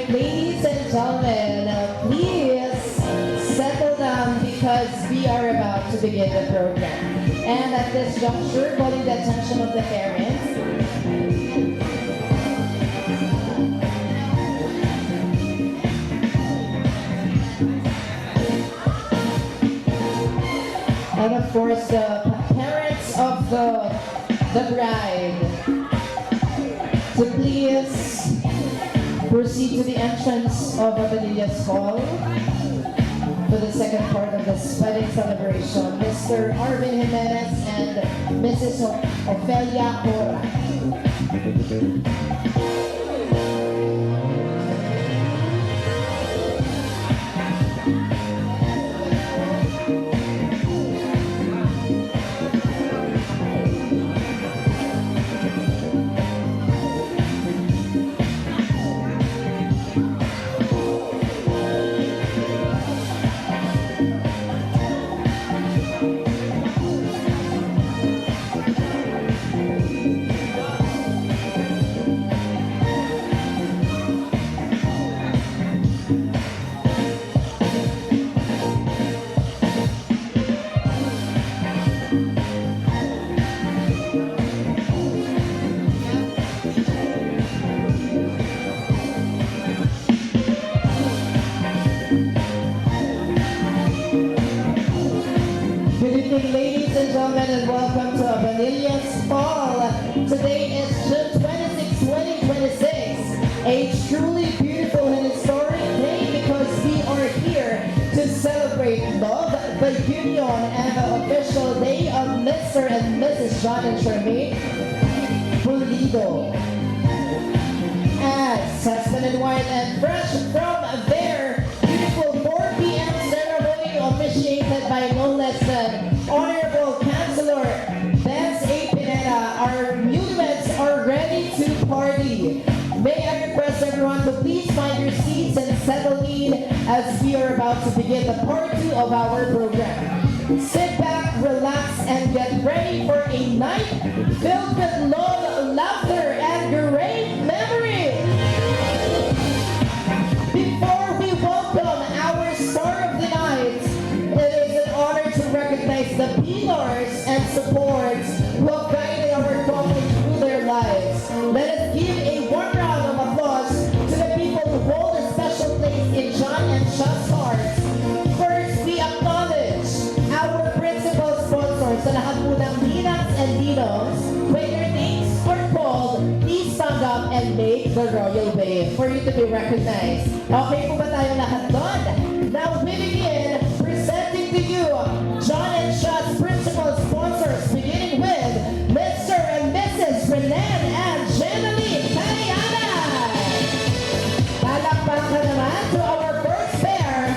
Alright, ladies and gentlemen, please settle down because we are about to begin the program. And at this juncture, calling the attention of the parents, and of course the parents of the bride, to please proceed to the entrance of Abadillas Hall for the second part of this wedding celebration. Mr. Arvin Jimenez and Mrs. Ofelia Cora. Good evening, ladies and gentlemen, and welcome to Abadillas Hall. Today is June 26, 2026, a truly beautiful and historic day because we are here to celebrate love, the union, and the official day of Mr. and Mrs. John and Charmaine Pulido. As husband and wife, and fresh from their beautiful 4 p.m. ceremony officiated by no less than Honorable Councilor Benz A. Pineda, our newlyweds are ready to party. May I request everyone to please find your seats and settle in as we are about to begin the part 2 of our program. Sit back, relax, and get ready for a night filled with love, laughter, and great memories. Before we welcome our star of the night, it is an honor to recognize the pillars and supports who have guided our couple through their lives. Let us give a warm round of applause to the people who hold a special place in John and Shah's hearts. First, we acknowledge our principal sponsors sa lahat po ng ninats and dinos. When your names are called, please stand up and make the royal way for you to be recognized. Okay po ba tayo lahat doon? Now we begin presenting to you John and Shah's principal sponsors, beginning with Mr. and Mrs. Renan and Jenaline Cariana. Palakpakan naman to our first pair.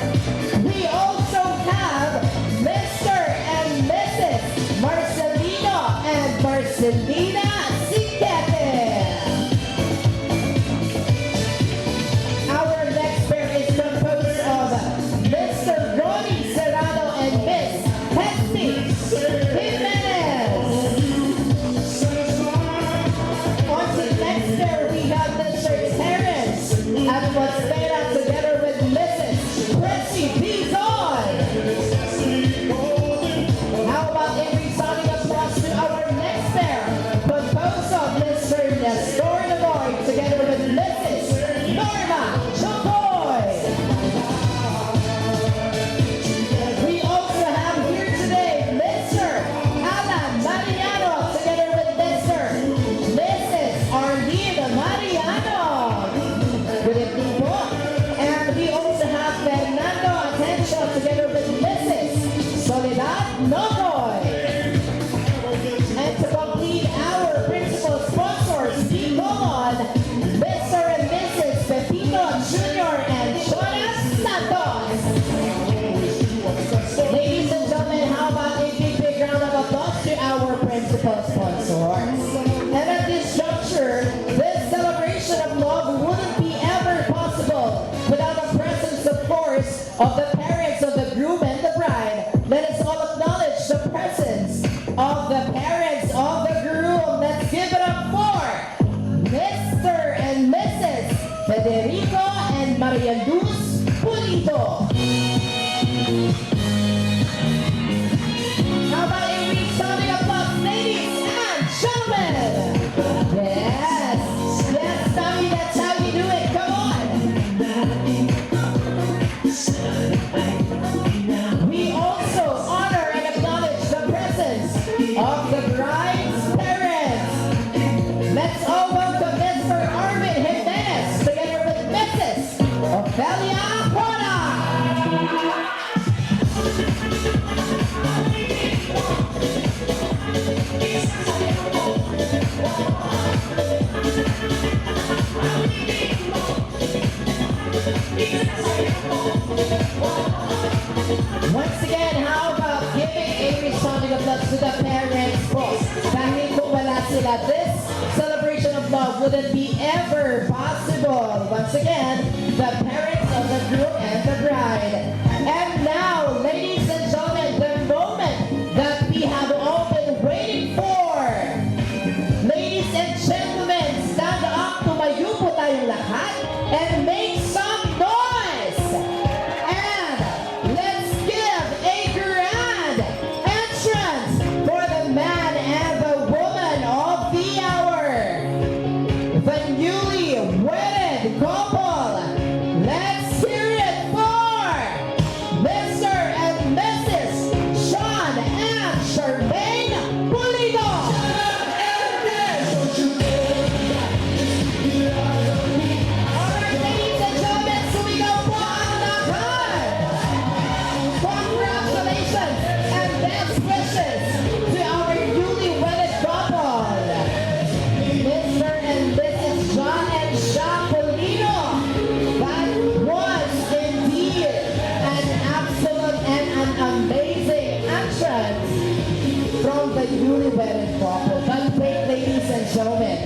We also have Mr. and Mrs. Marcelino and Marcelina Siquete. Our next pair is composed of Mr. Ronnie Serrano and Miss Hesty Jimenez. On to the next pair, we have Mr. Terrence Almostera together with Mrs. Prissy Pizon. How about a resounding applause to our next pair, composed of Mr. Nestor Nagoy together with Mrs. Norma Chocoy. We also have here today Mr. Alan Mariano together with Mr. Mrs. Arlene Mariano. Good evening po. And we also have Fernando Atencio together with Mrs. Soledad Nogoy. And to complete our principal sponsors, we call on Mr. and Mrs. Pepito Jr. and Jonas Santos. Ladies and gentlemen, how about a big round of applause to our principal sponsors? And at this juncture, this celebration of love wouldn't be ever possible without the presence, of course, of the parents of the groom and the bride. Let us all acknowledge the presence of the parents of the groom. Let's give it up for Mr. and Mrs. Federico and Maria Luz Pulido. How about a resounding applause, ladies and gentlemen? Yes, yes, Tommy, that's how you do it. Come on. We also honor and acknowledge the presence of the bride's parents. Let's all welcome Mr. Arvin Jimenez together with Mrs. Ophelia Juana. Once again, how about giving a resounding applause to the parents po? Dahil kung wala sila, this celebration of love wouldn't be ever possible. Once again, the parents of the groom and the bride. And now, ladies and gentlemen, the moment that we have all been waiting for. Ladies and gentlemen, stand up, tumayo po tayong lahat and make some noise! And let's give a grand entrance for the man and the woman of the hour. The newly wedded couple. Let's hear it for Mr. and Mrs. Sean and Charmaine Pulido. Alright, ladies and gentlemen, sumigaw po ang lahat. Congratulations and best wishes to our newly wedded couple, Mr. and Mrs. John and Sean Pulido. That was indeed an absolute and an amazing entrance from the newly wedded couple. But wait, ladies and gentlemen,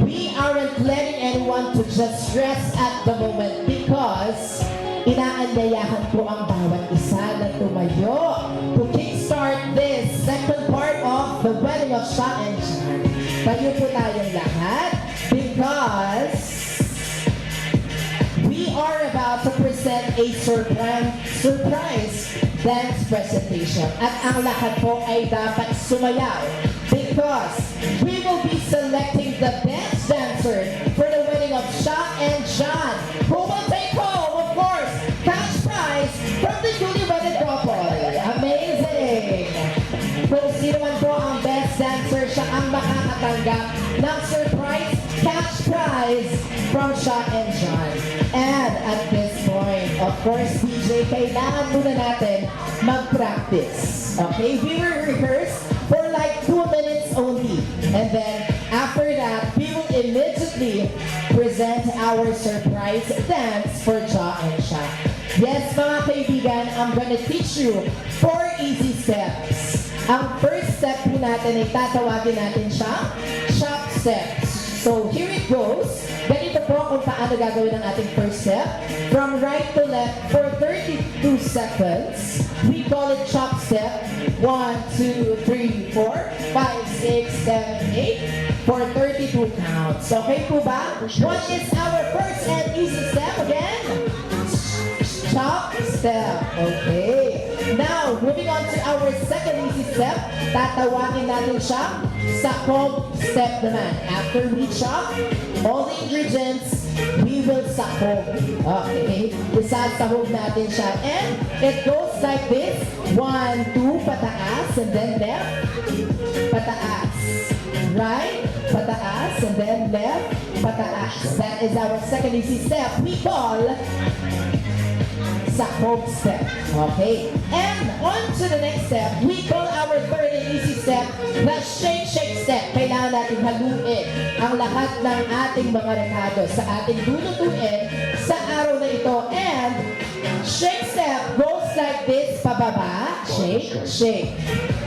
we aren't letting anyone to just rest at the moment because inaanyayahan po ang bawat isa na tumayo to kickstart this second part of the wedding of Sean and John. Tayo po tayong lahat because we are about to present a surprise dance presentation. At ang lahat po ay dapat sumayaw because we will be selecting the best dancer for the wedding of Sean and John, who will take home, of course, cash prize from the newly wedded couple. Amazing! Kung sino man po ang best dancer, siya ang makakatanggap ng surprise cash prize from Sean and John. And at this point, of course, DJ, kailangan muna natin mag-practice. Okay? We will rehearse for like 2 minutes only. And then, after that, we will immediately present our surprise dance for Ja and Sha. Yes, mga kaibigan, I'm gonna teach you 4 easy steps. Ang first step po natin ay tatawagin natin siyang chop steps. So, here it goes. Ganito po kung paano gagawin ang ating first step. From right to left for 32 seconds. We call it chop step. 1, 2, 3, 4, 5, 6, 7, 8 for 32 counts. Okay po ba? What is our first and easy step again? Chop step. Okay. Now, moving on to our second easy step, tatawagin natin siya sakog step naman. After we chop all the ingredients, we will sakog. Okay? Isasahog natin siya. And it goes like this. 1, 2, pataas, and then left, pataas. Right, pataas, and then left, pataas. That is our second easy step. We call sakog step. Okay? And on to the next step, we call our third and easy step, the shake step. Kailangan natin haluin ang lahat ng ating mga rekado sa ating lulutuin sa araw na ito. And shake step goes like this, pababa, shake, shake,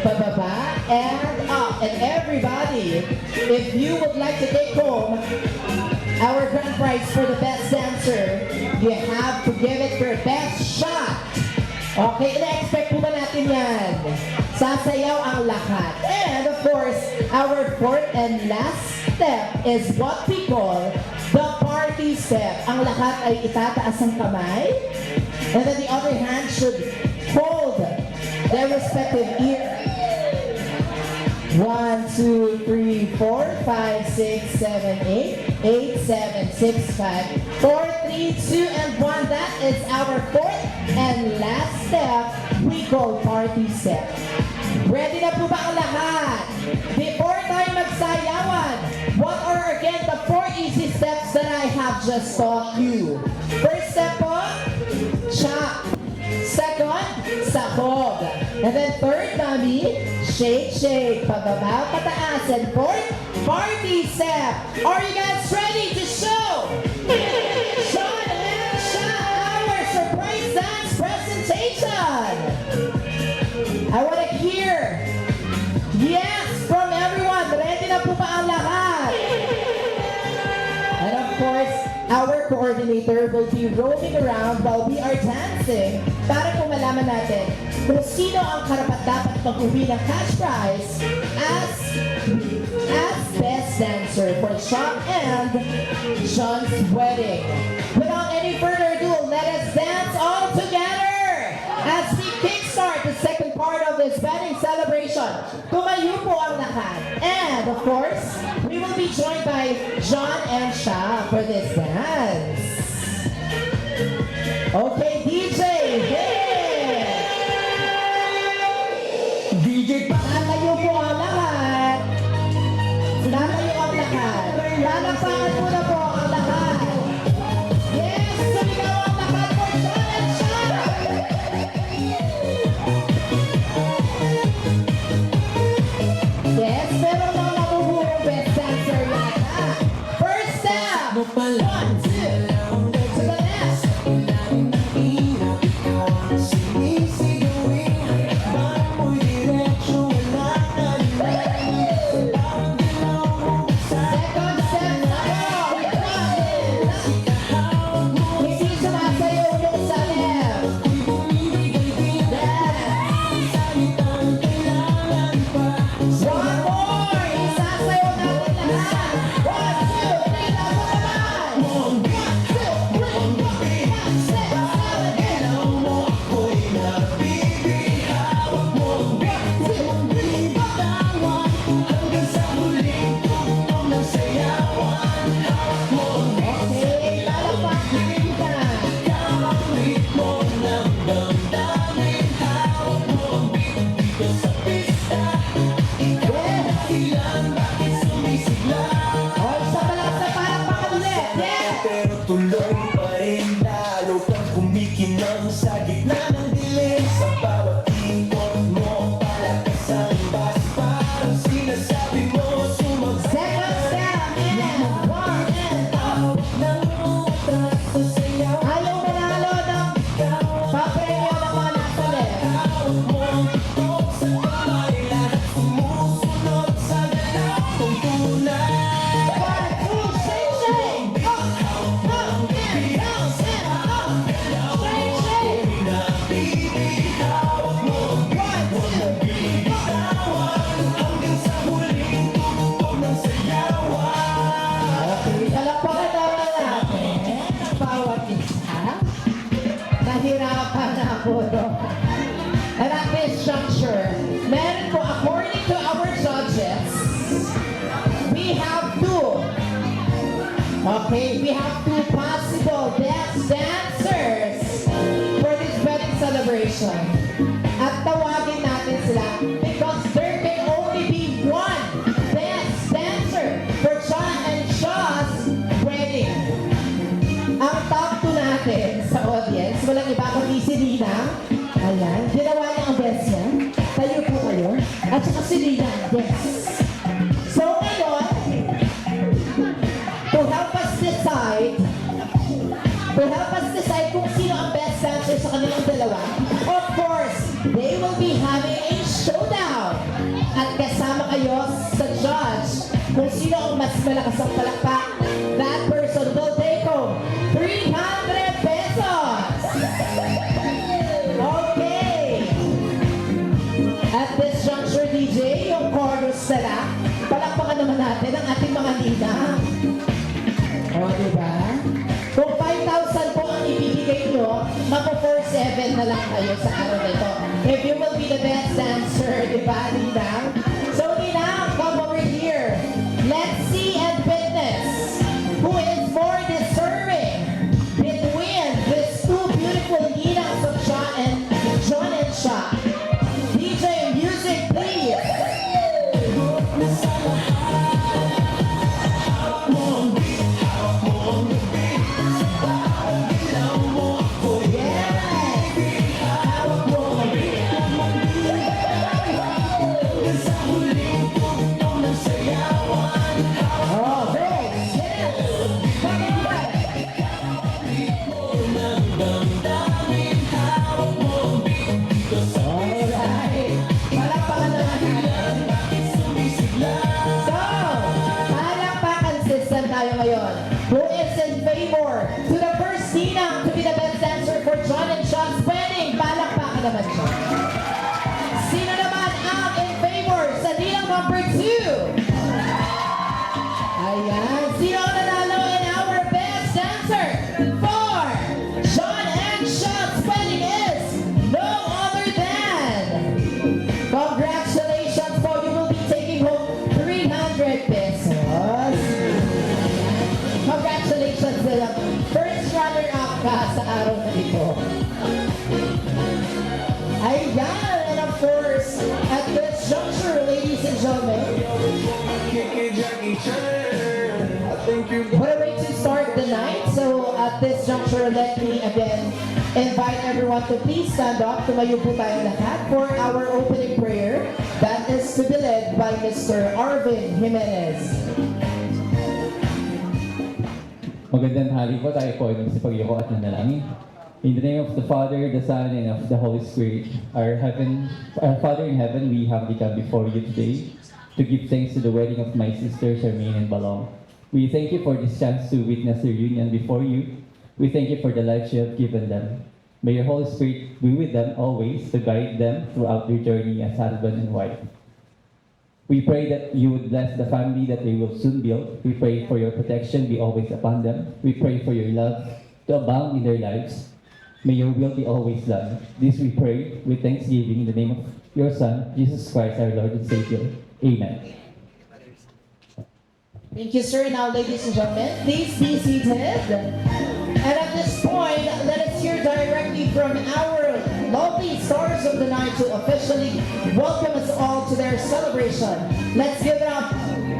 pababa, and up. And everybody, if you would like to take home our grand prize for the best dancer, you have to give it your best shot. Okay, ina-expect po ba natin yan? Sasayaw ang lahat. And of course, our fourth and last step is what we call the party party step. Ang lahat ay itataas ang kamay. And then the other hand should hold their respective ear. 1, 2, 3, 4, 5, 6, 7, 8. 8, 7, 6, 5, 4, 3, 2, and 1. That is our fourth and last step. We call party step. Ready na po ba ang lahat? Before tayo magsayawan, what are again the 4 easy steps that I have just taught you? First step po, chop. Second, sabog. And then third, mami, shake, shake. Pababa, pataas. And fourth, party step. Are you guys ready to show? Sean and Sha, our surprise dance presentation. I want to hear yes from everyone. Ready na po ba ang lahat? And of course, our coordinator will be roaming around while we are dancing para po malaman natin kung sino ang karapat-dapat mag-uwi ng cash prize as best dancer for Sean and John's wedding. Without any further ado, let us dance all together as we kickstart the second part of this wedding celebration. Tumayo po ang lahat. And of course, we will be joined by John and Sha for this dance. Okay, DJ, hit! DJ pa. Tatayo po ang lahat. Tatayo ang lahat. Lalapakan po na po ang lahat. Yes, sumigaw ang lahat for John and Sha! Yes, pero mga mabubuong best dancer yata. First step! 1, 2, to the left. Second step na po. Hindi sumasayaw yung sa left. One more! Isasayaw natin lahat. 1, 2, 3, laban naman! 1, 2, 3, 4, 5, 6, 7, 8. Okay, lalapakan kita. Oh, isa pala sa palakpakan ulit. Yes! Pero tuloy pa rin lalo kang kumikinang sa gitna ng dilim. Sa bawat ikot mo, palakas ang bas. Parang sinasabi mo, sumagsak Second step and 1 and up. ng utas sa sayaw. Ayaw manalo ng papremyo ng mga nasa left. Tawag mo, tok sa kamay, lahat sumusunod sa galaw kong tunay. 1, 2, shake, shake! Up, up, and down, and up. Shake, shake! Pinabibihawak mo, 1, 2, hanggang sa huling tugtog ng sayawan. okay, palakpakan naman natin ang bawat isa. Nahirapan na ako doon. And at this juncture, meron po, according to our judges, we have two. Okay, we have two possible best dancers for this wedding celebration. At tawagin natin sila because there can only be one best dancer for John and Sha's wedding. Ang top 2 natin sa audience, walang iba kundi si Lina. Ayan, ginawa niya ang best niya. Tayo po kayo. At saka si Lina, yes. So ngayon, to help us decide kung sino ang best dancer sa kanilang dalawa, of course, they will be having a showdown. At kasama kayo sa judge kung sino ang mas malakas ang palakpak. That person will take home 300 pesos. Okay. At this juncture, DJ, yung chorus na palakpakan naman natin ang ating mga ninang. O, diba? 7 na lang kayo sa araw na ito. If you will be the best dancer, di ba, Ninang? So, Ninang, come over here. Let's see and witness who is more deserving between these two beautiful Ninangs of John and Sha. DJ music, please. Oh, great. Yes. Come on. Alright. Palakpakan naman natin. So, palakpakan system tayo ngayon. Who is in favor to the first Ninang to be the best dancer for John and Sean's wedding? Palakpakan naman siya. Sino naman ang in favor sa Ninang number 2? Ayan. Sino ang nanalo in our best dancer for John and Sean's wedding is no other than. Congratulations po. You will be taking home 300 pesos. Ayan. Congratulations to the first runner-up ka sa araw na ito. Ayan. And of course, at this juncture, ladies and gentlemen, what a way to start the night. So at this juncture, let me again invite everyone to please stand up. Tumayo po tayo lahat for our opening prayer. That is to be led by Mr. Arvin Jimenez. Magandang hali po, tayo po ay magsipag-yuko at nanalangin. In the name of the Father, the Son, and of the Holy Spirit, our Father in heaven, we humbly come before you today to give thanks to the wedding of my sister Charmaine and Balong. We thank you for this chance to witness their union before you. We thank you for the life you have given them. May your Holy Spirit be with them always to guide them throughout their journey as husband and wife. We pray that you would bless the family that they will soon build. We pray for your protection be always upon them. We pray for your love to abound in their lives. May your will be always done. This we pray with thanksgiving in the name of your Son, Jesus Christ, our Lord and Savior. Amen. Thank you, sir. Now, ladies and gentlemen, please be seated. And at this point, let us hear directly from our lovely stars of the night to officially welcome us all to their celebration. Let's give up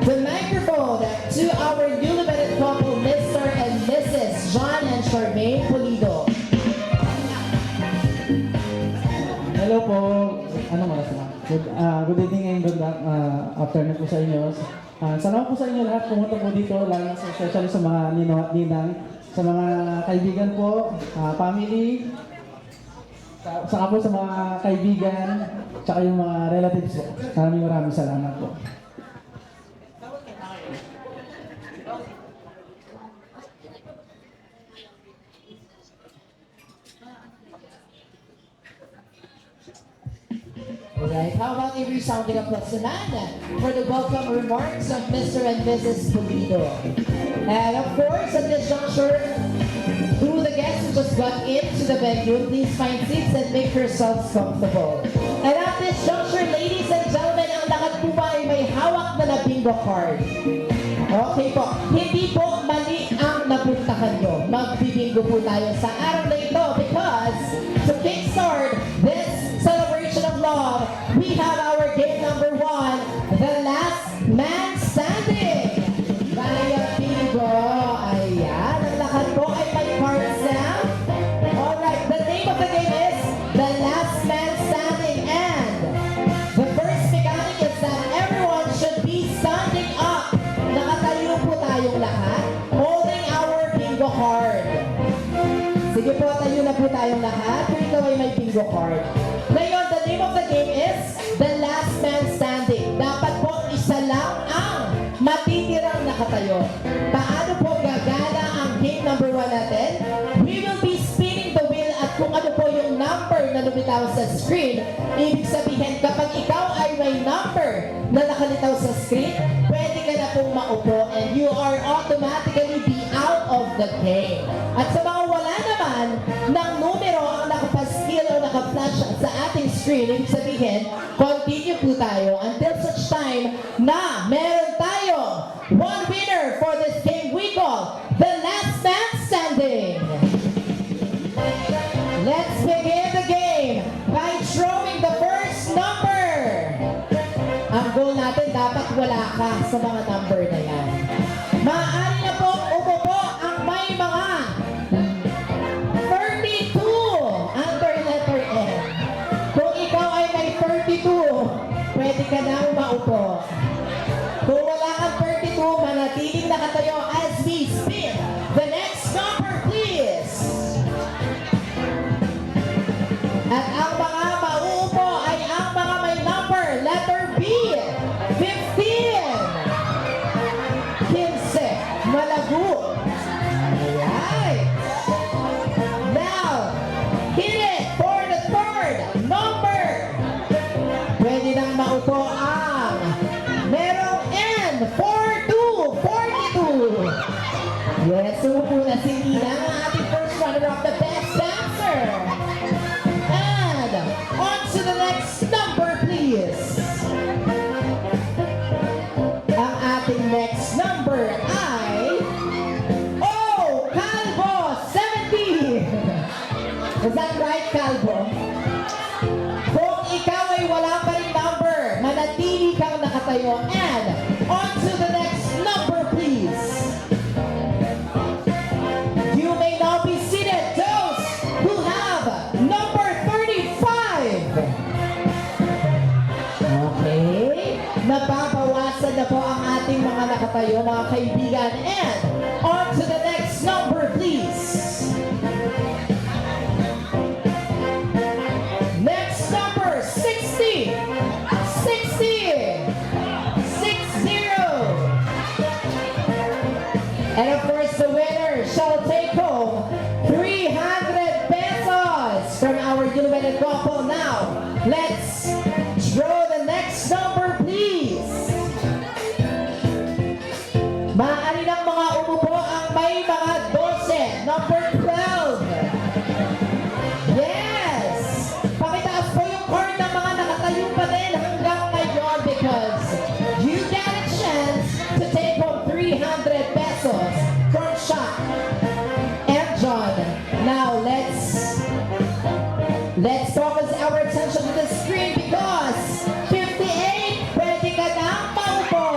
the microphone to our newly wedded couple, Mr. and Mrs. John and Charmaine Pulido. Hello po. Ano malas na? Good evening and good afternoon po sa inyo. Salamat po sa inyo lahat pumunta po dito, lalo na especially sa mga ninong at ninang, sa mga kaibigan po, family, saka po sa mga kaibigan, tsaka yung mga relatives po. Maraming salamat po. Alright, how about a resounding applause naman for the welcome remarks of Mr. and Mrs. Pulido. And of course, at this juncture, to the guests who just got into the venue, please find seats and make yourselves comfortable. And at this juncture, ladies and gentlemen, ang lahat po ba ay may hawak na bingo card? Okay po, hindi po mali ang napuntahan nyo. Magbibingo po tayo sa araw na ito because to kickstart this celebration of love, we have our game number 1, the last man standing. Via bingo. Ayan, ang lahat po ay may cards na. Alright, the name of the game is the last man standing, and the first mechanic is that everyone should be standing up. Nakatayo po tayong lahat, holding our bingo card. Sige po, tayo na po tayong lahat kung ikaw ay may bingo card. Ngayon, the name of the game is the last man standing. Dapat po isa lang ang matitirang nakatayo. Paano po gagana ang game number 1 natin? We will be spinning the wheel at kung ano po yung number na lumitaw sa screen, ibig sabihin kapag ikaw ay may number na nakalitaw sa screen, pwede ka na pong maupo and you are automatically be out of the game. At sa mga wala naman ng numero ang nakapas screen. Ibig sabihin, continue po tayo until such time na meron tayo one winner for this game we call the Last Man Standing. Let's begin the game by drawing the first number. Ang goal natin, dapat wala ka sa mga number na yan. Maaari na po umupo ang may mga 32 under letter N. Kung ikaw ay may 32, pwede ka na umaupo. Kung wala kang 32, manatiling nakatayo as we spin the next number, please. At ang mga mauupo ay ang mga may number, letter B, 15. 15, Malago. Alright. Now, hit it for the third number. Pwede nang maupo ang merong N, 42, 42. Yes, umupo na si Nina, ang ating first runner-up, the best dancer. And on to the next number, please. Ang ating next number ay Calvo 70. Is that right, Calvo? Kung ikaw ay wala pa rin number, manatili kang nakatayo. And on to the next number, please. You may now be seated, those who have number 35. Okay. Nababawasan na po ang ating mga nakatayo, mga kaibigan. And on to the next number, please. Next number, 60. 60. 60. And of course, the winner shall take home 300 pesos from our United couple. Now, let's draw the next number, please. Maaari ng mga umupo ang may mga 12, number 12. Yes! Pakitaas po yung card ng mga nakatayo pa din hanggang ngayon because you get a chance to take home 300 pesos from Shop and John. Now, let's focus our attention to the screen because 58, pwede ka nang maupo.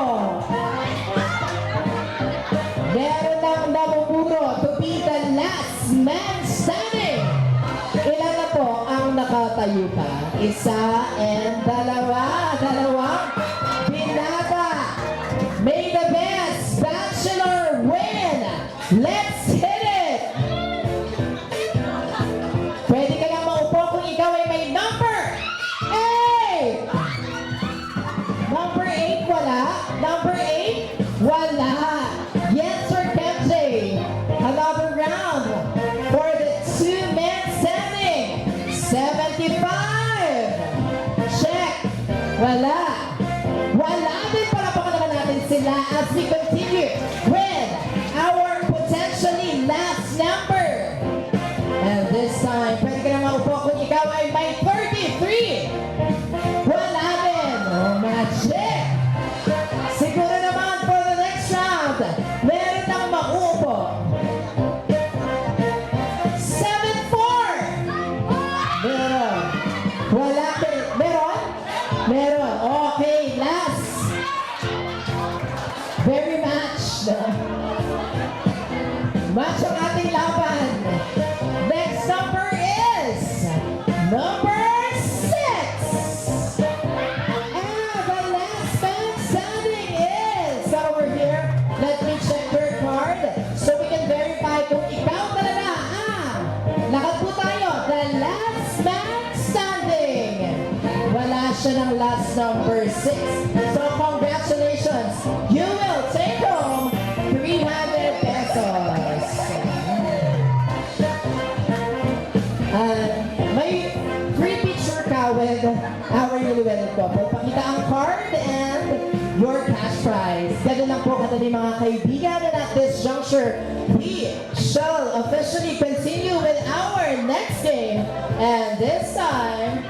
Meron ng namumuro to be the last man standing. Ilan na po ang nakatayo pa? Isa and dalawa. Dalawang binata. May the best bachelor win. Let's hit it! Pwede ka lang maupo kung ikaw ay may number 8. Number 8 wala. Number 8 wala. Yes, Sir Kemsey. Another round for the two men standing. 75. Check. Wala. Wala din, palapakan naman natin sila as we continue with our potentially last number. And this time, pwede ka na maupo kung ikaw ay may 33. Wala din. Oh, magic. Siguro naman for the next round, meron nang maupo. 74. Meron. Wala din. Meron? Meron. Okay, last. Very matched. Match ang ating laban. Next number is number 6. And the last man standing is over here. Let me check your card so we can verify kung ikaw talaga ang lakad po tayo. The last man standing. Wala siya ng last number 6. So congratulations. You will take home 300 pesos. May free picture ka with our newlywed couple. Pakita ang card and your cash prize. Ganun lang po kadali mga kaibigan. And at this juncture, we shall officially continue with our next game. And this time,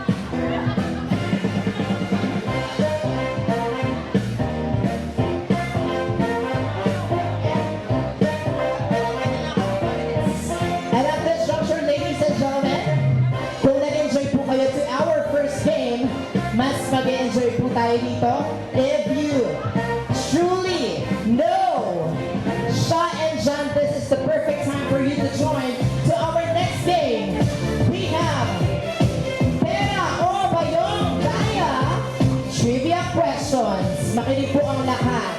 on to our next game. We have Pera o Bayong Kaya Trivia Questions. Makinig po ang lahat.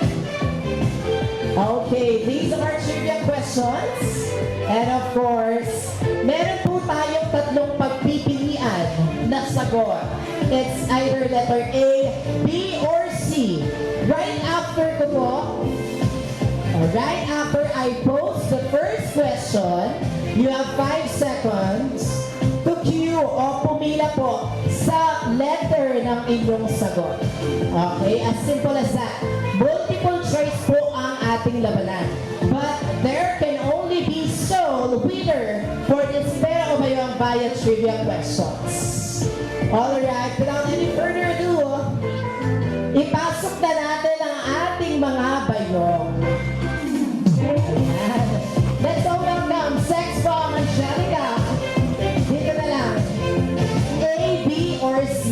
Okay, these are trivia questions. And of course, meron po tayong tatlong pagpipilian na sagot. It's either letter A, B, or C. Right after ko po, or right after I pose the first question, you have 5 seconds to cue o pumila po sa letter ng inyong sagot. Okay, as simple as that. Multiple choice po ang ating labanan. But there can only be sole winner for this Pera o Bayong Kaya trivia questions. Alright, without any further ado, ipasok na natin ang ating mga bayong. Ayan. Let's all welcome Sex Bomb Angelica. Dito na lang. A, B, or C?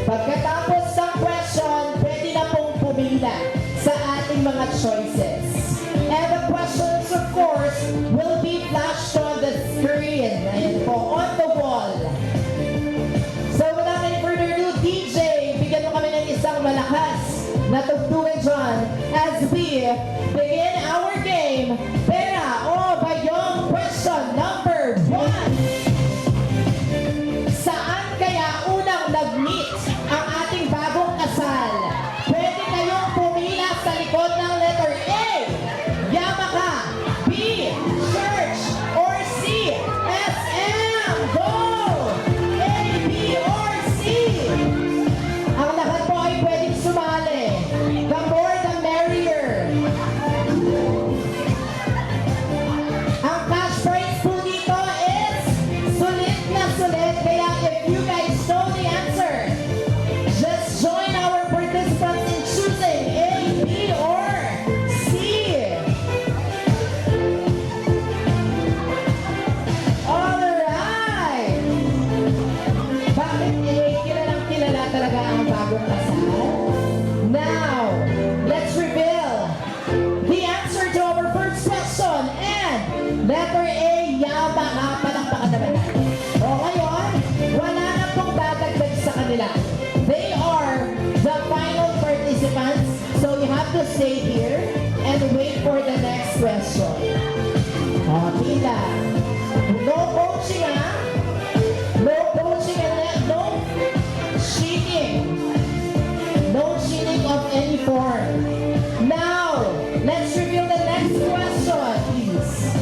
Pagkatapos ng question, pwede na pong pumila sa ating mga choices. And the questions, of course, will be flashed on the screen. Ayan po, on the wall. So without any further ado, DJ, bigyan mo kami ng isang malakas na tugtugan dyan as we begin our game. Pera o Bayong question number 1. Saan kaya unang nag-meet ang ating bagong kasal? Pwede kayong pumila sa likod ng letter A, Yamaha, B, Church, or C, SM. Go! A, B, or C. Ang lahat po ay pwedeng sumali. The more the merrier. Ang cash prize po dito is sulit na sulit. Kaya if you guys know the answer, just join our participants in choosing A, B, or C. Alright! Bakit kilalang kilala talaga ang bagong kasal? Now, let's reveal the answer to our first question. And letter A, Yamaha. Palakpakan naman natin. O ngayon, wala na pong dadagdag sa kanila. They are the final participants. So you have to stay here and wait for the next question. O, tila. No coaching, ha? No coaching and no cheating. No cheating of any form. Now, let's reveal the next question, please.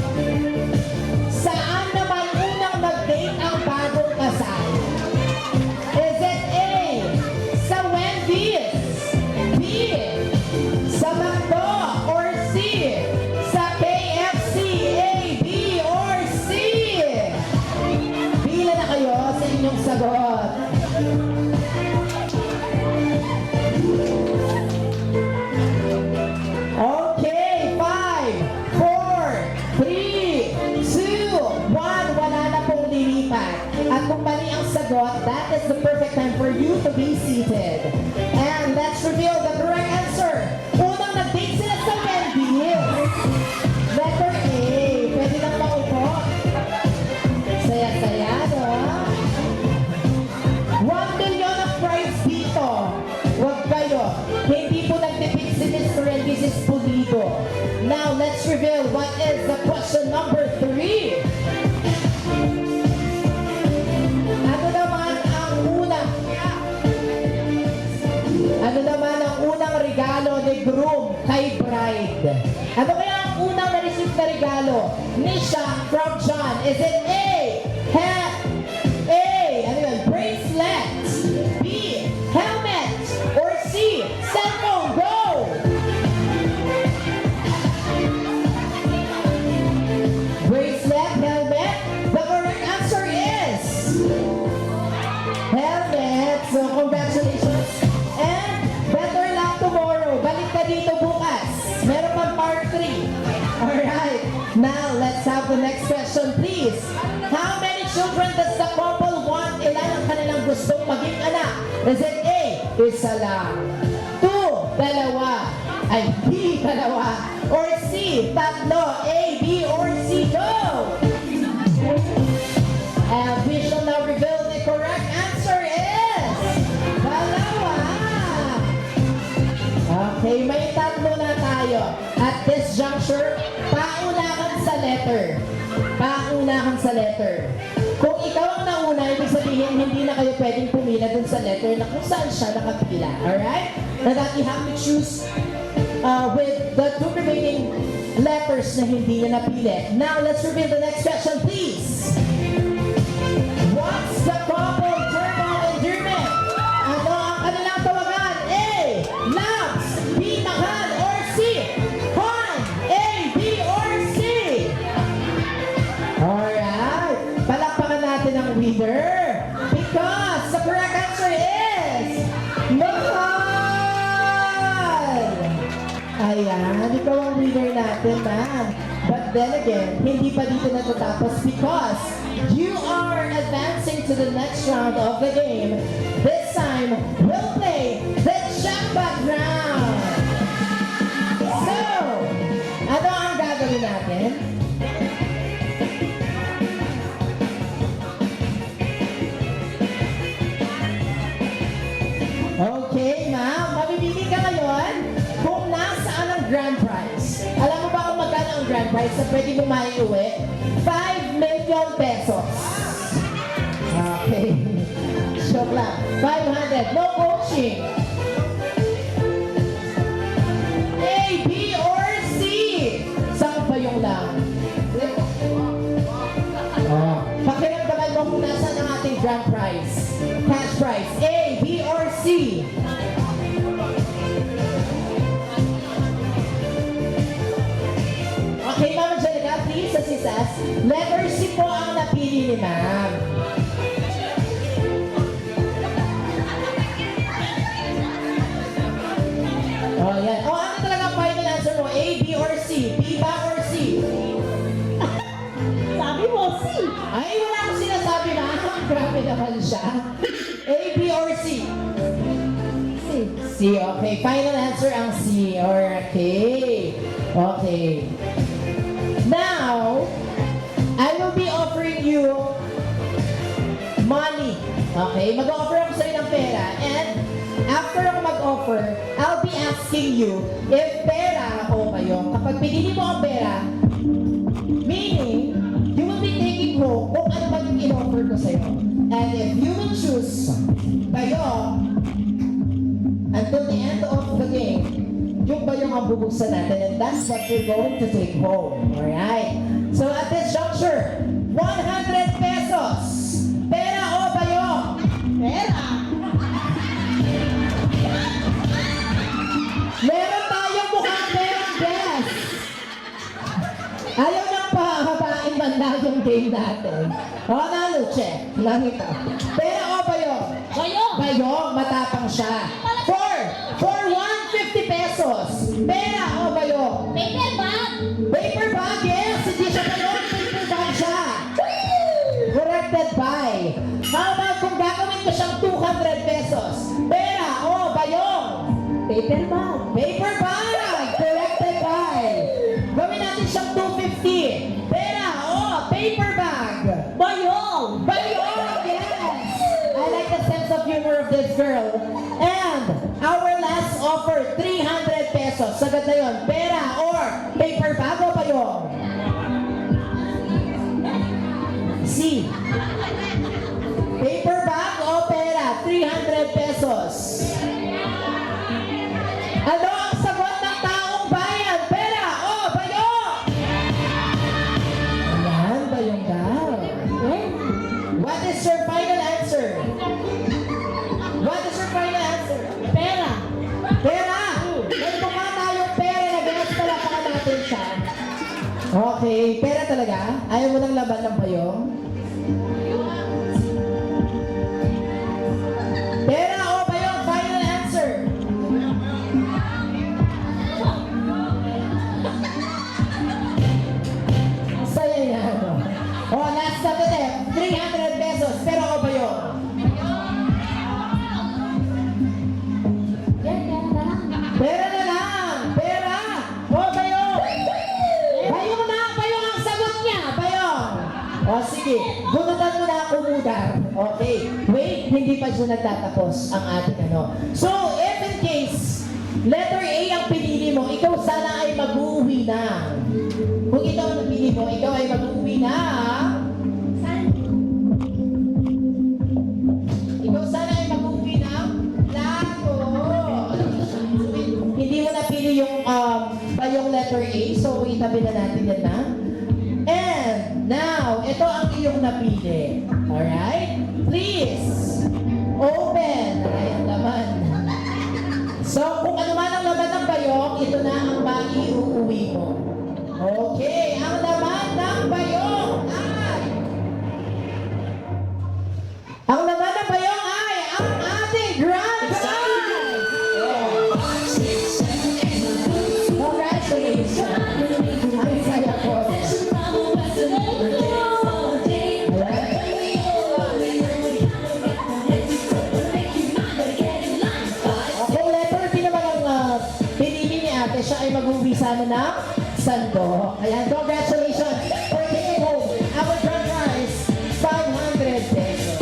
Saan naman unang nag-date ang bagong kasal? Is it A, sa Wendy's, B, sa McDo, or C, sa KFC? A, B, or C? Pila na kayo sa inyong sagot. Okay, 5, 4, 3, 2, 1. Wala na pong lilipat. At kung mali ang sagot, that is the perfect time for you to be seated. And let's reveal the correct answer. Unang nag-date sila sa Wendy's. Letter A. Pwede lang maupo. Saya-saya, no? 1 million ang prize dito. Huwag kayo. Hindi po nagtipid si Mr. and Mrs. Pulido. Now, let's reveal what is the question number 3. Ano naman ang unang regalo ni groom kay bride? Ano kaya ang unang na-receive na regalo ni siya from John? Is it A, hat? A, ano yun, bracelet? B, helmet? Or C, cellphone? Go! Bracelet, helmet? The correct answer is helmet. So, congratulations. And better luck tomorrow. Balik ka dito bukas. Meron pang part 3. Alright. Now, let's have the next question, please. How many children does the couple want? Ilan ang kanilang gustong maging anak? Is it A, isa lang? 2, dalawa. Ay, B, dalawa. Or C, tatlo. A, B, or C, go! And we shall now reveal the correct answer is dalawa. Okay, may tatlo na tayo. At this juncture, paunahan sa letter. Paunahan sa letter. Kung ikaw ang nauna, ibig sabihin hindi na kayo pwedeng pumila dun sa letter na kung saan siya nakapila. Alright? Na that you have to choose with the two remaining letters na hindi na napili. Now, let's reveal the next question, please. What's the couple term of endearment? Ano ang kanilang tawagan? A. Loves. B. Mahal. Or C. Han. A, B, or C. Alright. Palakpakan natin ang winner. Because the correct answer is Mahal. Ayan. Ikaw ang winner natin, ma'am. But then again, hindi pa dito natatapos because you are advancing to the next round of the game. This time, we'll play the jackpot round. So, ano ang gagawin natin? Okay, ma'am. Mamimili ka ngayon kung nasaan ang grand prize. Alam mo ba kung magkano ang grand prize na pwede mo maiuwi? 5 million pesos. Okay. Joke lang. 500. No coaching. A, B, or C? Saan pa yung lang? Pakiramdaman mo kung nasaan ang ating grand prize. Cash prize. A, B, or C? Okay, Ma'am Angelica, please assist us. Letter C po ang napili ni Ma'am. Oh, yan. Oh, ano talaga ang final answer mo? A, B, or C? B ba or C? Sabi mo, C. Ay, wala akong sinasabi na. Grabe naman siya. A, B, or C? C. C, okay. Final answer ang C. Okay. Okay. Now, I will be offering you money. Okay? Mag-offer ako sa'yo ng pera. And after ako mag-offer, I'll be asking you if pera o kayo. Kapag pinili mo ang pera, meaning, you will be taking home kung ano ba yung in-offer ko sa'yo. And if you will choose kayo, until the end of the game, yung ba yung ang bubuksan natin, and that's what you're going to take home. Alright? So at this juncture, 100 pesos. Pera o bayong? Pera. Meron tayong mukhang perang guest. Ayaw nang pahabain man na yung game natin. O, Luce, nakita. Pera o bayong? Bayong! Bayong, matapang siya. For 150 pesos. Pera o bayong? Paper bag! Paper bag, yes! Hindi siya bayong, paper bag siya. Corrected by. How about kung gagawin ko siyang 200 pesos? Pera o bayong? Paper bag! Paper bag! Corrected by. Gawin natin siyang 250. Pera o paper bag? Bayong! Bayong! Yes! I like the sense of humor of this girl. And our last offer, 300 pesos. Sagad na yun. Pera or paper bag o bayong? C. Paper bag o pera? 300 pesos. Ano ang sagot ng taong bayan? Pera o bayong? Ayan, bayong daw. What is your final answer? What is your final answer? Pera! Pera! May mukha tayong pera na ganyan palapakan natin siya. Okay, pera talaga? Ayaw mo ng laban ng bayong? Pera o bayong? Final answer? Saya yan. Oh, last na to 300 pesos. Pera o bayong? Yan, yan na lang. Pera sige. Bunutan mo na ako muna. Okay. Wait, hindi pa siya nagtatapos ang ating ano. So, if in case, letter A ang pinili mo, ikaw sana ay mag-uwi na. Kung ikaw ang napili mo, ikaw ay mag-uwi na. Ikaw sana ay mag-uwi na. Plato. Hindi mo napili yung letter A, so itabi na natin yan na. And now, ito ang iyong napili. Alright? Please, open. Ayan naman. So, kung ano man ang laman ng bayong, ito na ang maiuuwi mo. Okay, ang laman ng bayong ay... Ang laman ng bayong ay ang ating grand prize! Congratulations! Ang saya po. Kung letter B naman ang pinili ni ate, siya ay mag-uwi sana ng sando. Ayan, congratulations for taking home our grand prize, 500 pesos.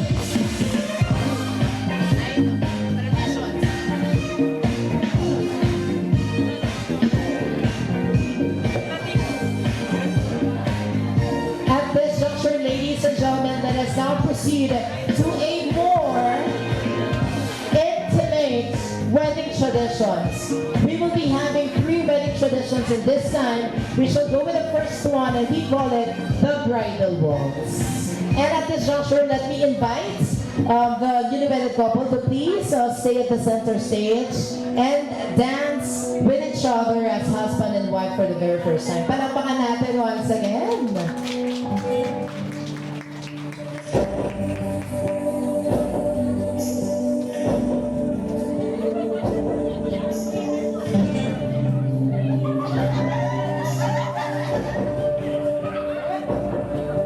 At this juncture, ladies and gentlemen, let us now proceed to a more intimate wedding traditions. We will be having 3 wedding traditions, and this time we shall go with the first one, and we call it the bridal waltz. And at this juncture, let me invite the newly wedded couple to please stay at the center stage and dance with each other as husband and wife for the very first time. Palakpakan natin once again.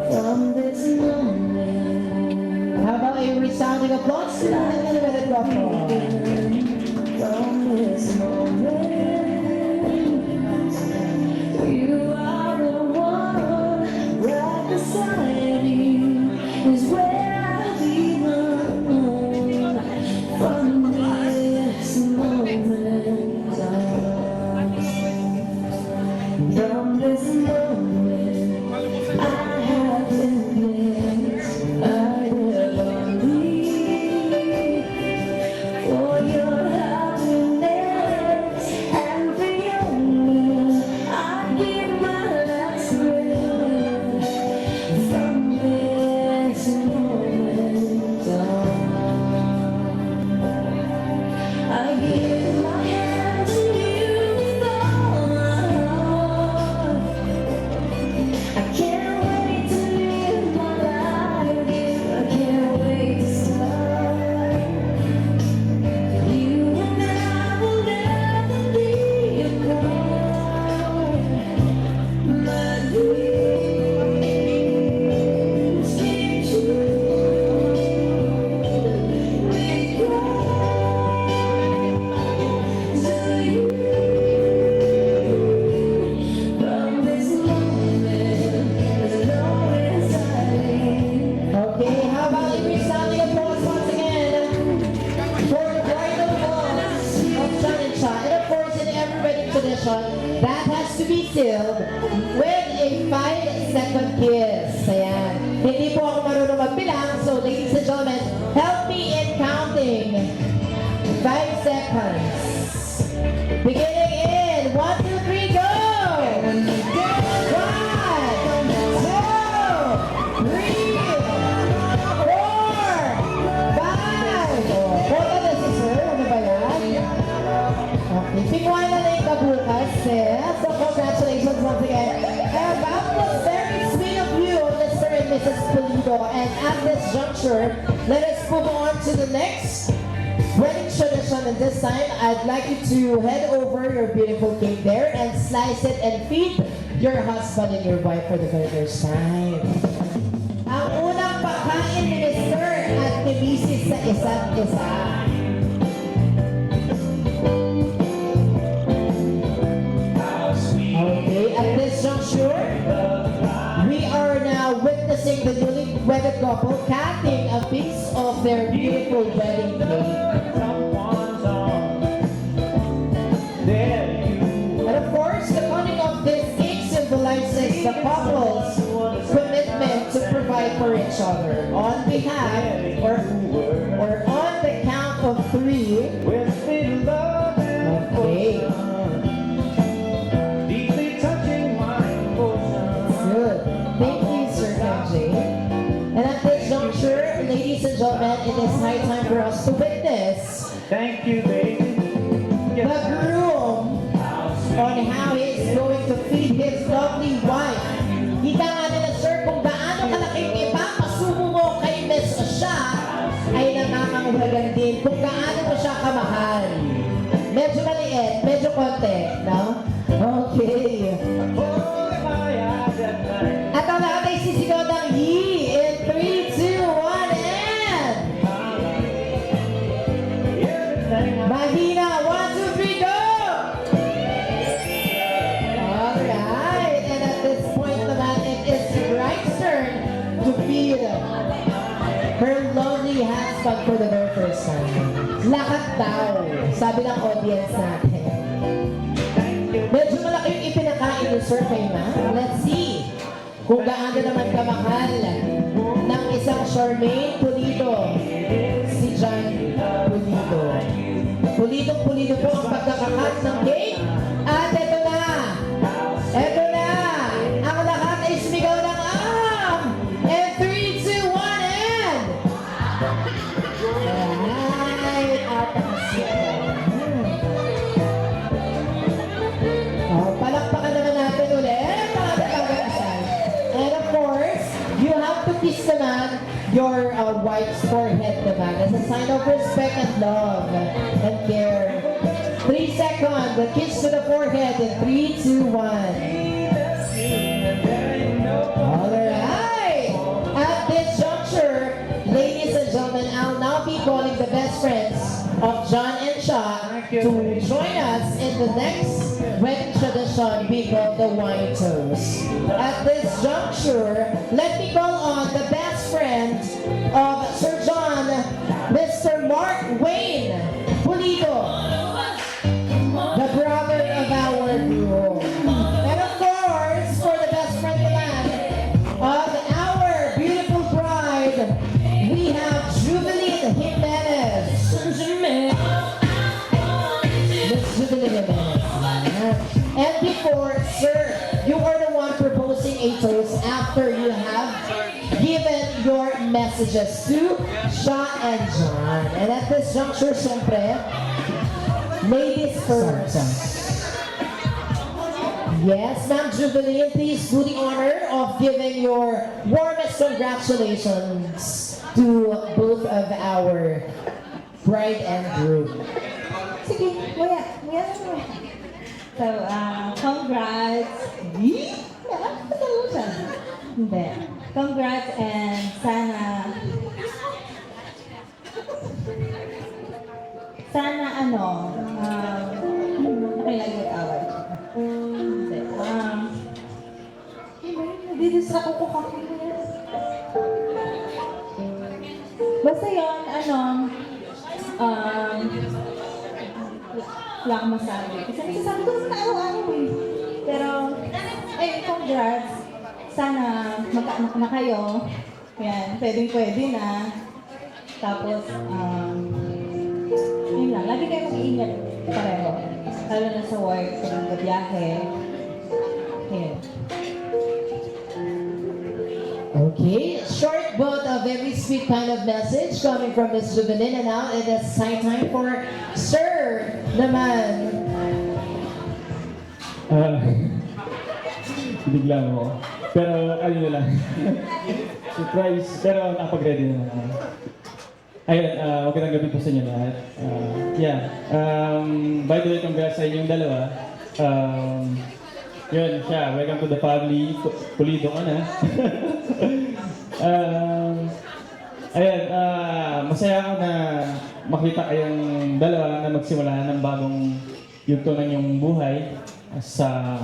From this moment, How about a resounding applause to the newly wedded couple? from this moment, you are the one right beside me, is where I belong. From this moment on, from this moment, I have been blessed. I never leave for your happiness and for your love. I give my last breath. From this moment on, I give my hand to you with all my heart. I can't wait to live my life. I can't wait to start. You and I will never be apart. My dreams came true. We cry to you. From this moment, as long as I live. Okay, how about a resounding applause once again for the bridal waltz of John and Cha. And of course, in every wedding tradition, that has to be sealed with a 5-second kiss. Ayan. Hindi po ako marunong magbilang, so ladies and gentlemen, help me in counting. 5 seconds. Beginning in 1, 2, 3, go! 1, 2, 3, 4, 5. Photo na si sir. Ano ba yan? Okay. Pingwan na na yung kabukas, sis. So, congratulations once again. And that was very sweet of you, Mr. and Mrs. Pulido. And at this juncture, let us move on to the next wedding tradition. And this time, I'd like you to head over your beautiful cake there and slice it and feed your husband and your wife for the very first time. Ang unang pagkain ni Mr. at ni Mrs. sa isa't isa. Okay, at this juncture, we are now witnessing the newly wedded couple cutting a piece of their beautiful wedding cake. Someone's arms. There you And of course, the cutting of this cake symbolizes the couple's commitment to provide for each other. On behalf, or on the count of three, with me love and okay. deeply touching my emotions. Good. Thank you, Sir Kenji. And at this juncture, ladies and gentlemen, it is high time for us to witness Thank you, baby. the groom on how he's going to feed his lovely wife. Kita nga nila, sir, kung gaano kalaking ipapasumo mo kay Miss Siya ay nakakahulugan din kung gaano mo siya kamahal. Medyo maliit, medyo konti, no? Okay. Holding my eyes at night. At ang lahat ay sisigaw ng Yi in 3, 2, 1, and... Everything I Mahina, 1, 2, 3, go! Alright, and at this point naman, it is Bride's turn to feed her lovely husband for the very first time. Lahat daw, sabi ng audience natin. Medyo malaki yung ipinakain ni Sir Payma. Let's see kung gaano naman kamahal ng isang Charmaine Pulido, si John Pulido. Pulidong-pulido po ang pagkakakat ng cake. At eto na! Eto na! Ang lahat ay sumigaw ng And 3, 2, 1, and... Alright! At palakpakan naman natin ulit para matanggal. And of course, you have to kiss naman your wife's forehead naman as a sign of respect and love and care. 3 seconds, the kiss to the forehead in 3, 2, 1. Alright! At this juncture, ladies and gentlemen, I'll now be calling the best friends of John and Sha to join us in the next wedding tradition we call the wine toast. At this juncture, let me call on the best friend of Sir John, Mr. Mark Wayne Pulido, the brother of our groom. And of course, for the best friend naman of our beautiful bride, we have Jubilin Jimenez. Miss Jubilin Jimenez. And before, sir, you are the one proposing a toast after you have given your messages to Sha and John. And at this juncture, syempre, ladies first. Yes, Ma'am Jubilin, please do the honor of giving your warmest congratulations to both of our bride and groom. Sige, muya. So, congrats. Hindi. Congrats and sana okay lang yung away. Hindi. Nadidistract ako kami. Basta yun, wala akong masabi. Kasi nasasabi ko naman araw-araw eh. Pero, congrats. Sana magkaanak na kayo. Yan, pwedeng-pwede na. Tapos, yun lang. Lagi kayo mag-iingat pareho. Lalo na sa work, sa biyahe. Yan. Okay, short but a very sweet kind of message coming from Miss Jubilin. And now it is time for Sir naman. Bigla mo. Pero ano na lang. Surprise. Pero nakapag-ready na lang. Ayun, magandang gabi po sa inyo lahat. By the way, congrats sa inyong dalawa. Yun siya, welcome to the family. Pulido ka na. Masaya ako na makita kayong dalawa na magsimula ng bagong yugto ng iyong buhay sa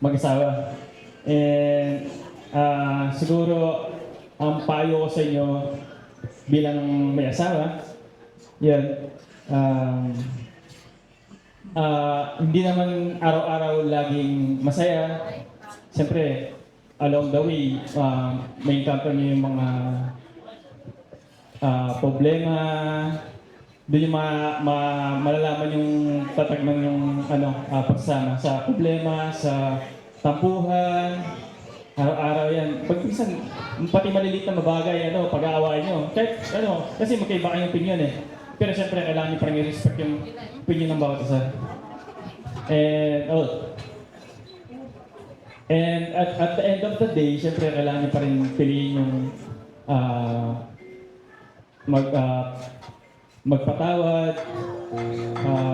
mag-asawa. And siguro ang payo ko sa inyo bilang may asawa, yan, hindi naman araw-araw laging masaya. Siyempre, along the way, may encounter niyo yung mga problema. Doon yung malalaman yung tatag ng yung pagsama sa problema, sa tampuhan. Araw-araw yan. Pag minsan, pati maliliit na mabagay, pag-aawain nyo. Kahit, kasi magkaiba kayong opinion eh. Pero siyempre, kailangan nyo parang i-respect yung opinion ng bawat isa. And at the end of the day, siyempre, kailangan nyo pa rin piliin yung magpatawad,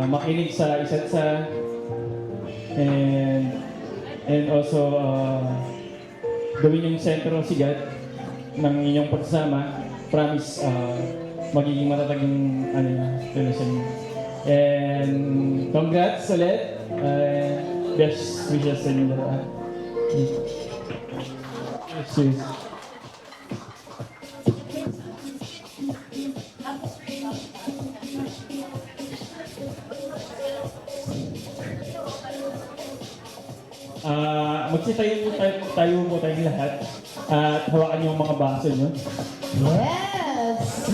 makinig sa isa't isa, and also gawin yung sentro sigat ng inyong pagsasama. Promise, magiging matatag yung relasyon niyo. And congrats ulit. Best wishes sa inyo lahat. Cheers. Tayo po tayong lahat at hawakan yung mga baso nyo. Yes!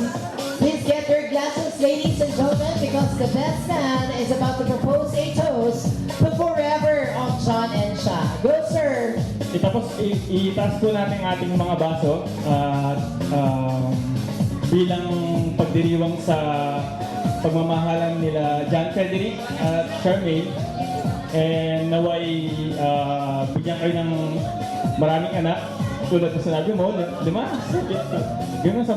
Please get your glasses, ladies and gentlemen, because the best man is about to propose a toast to forever of John and Sha. Go, sir! Tapos itaas po natin ating mga baso at bilang pagdiriwang sa pagmamahalan nila John Frederick at Charmaine. And naway bigyan kayo ng maraming anak. Tulad na sinabi mo, 5, 7, gano'n 10.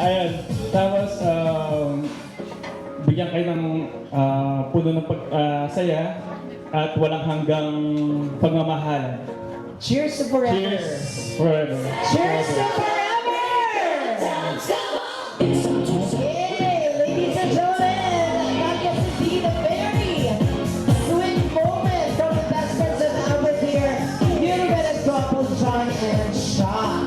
Ayan. Tapos bigyan kayo ng puno ng pagsaya at walang hanggang pagmamahalan. Cheers to forever! Cheers forever! Cheers to forever! Yay! Ladies and gentlemen, that was indeed a very sweet moment from the best friends of our dear newlywed couple, John and Sha.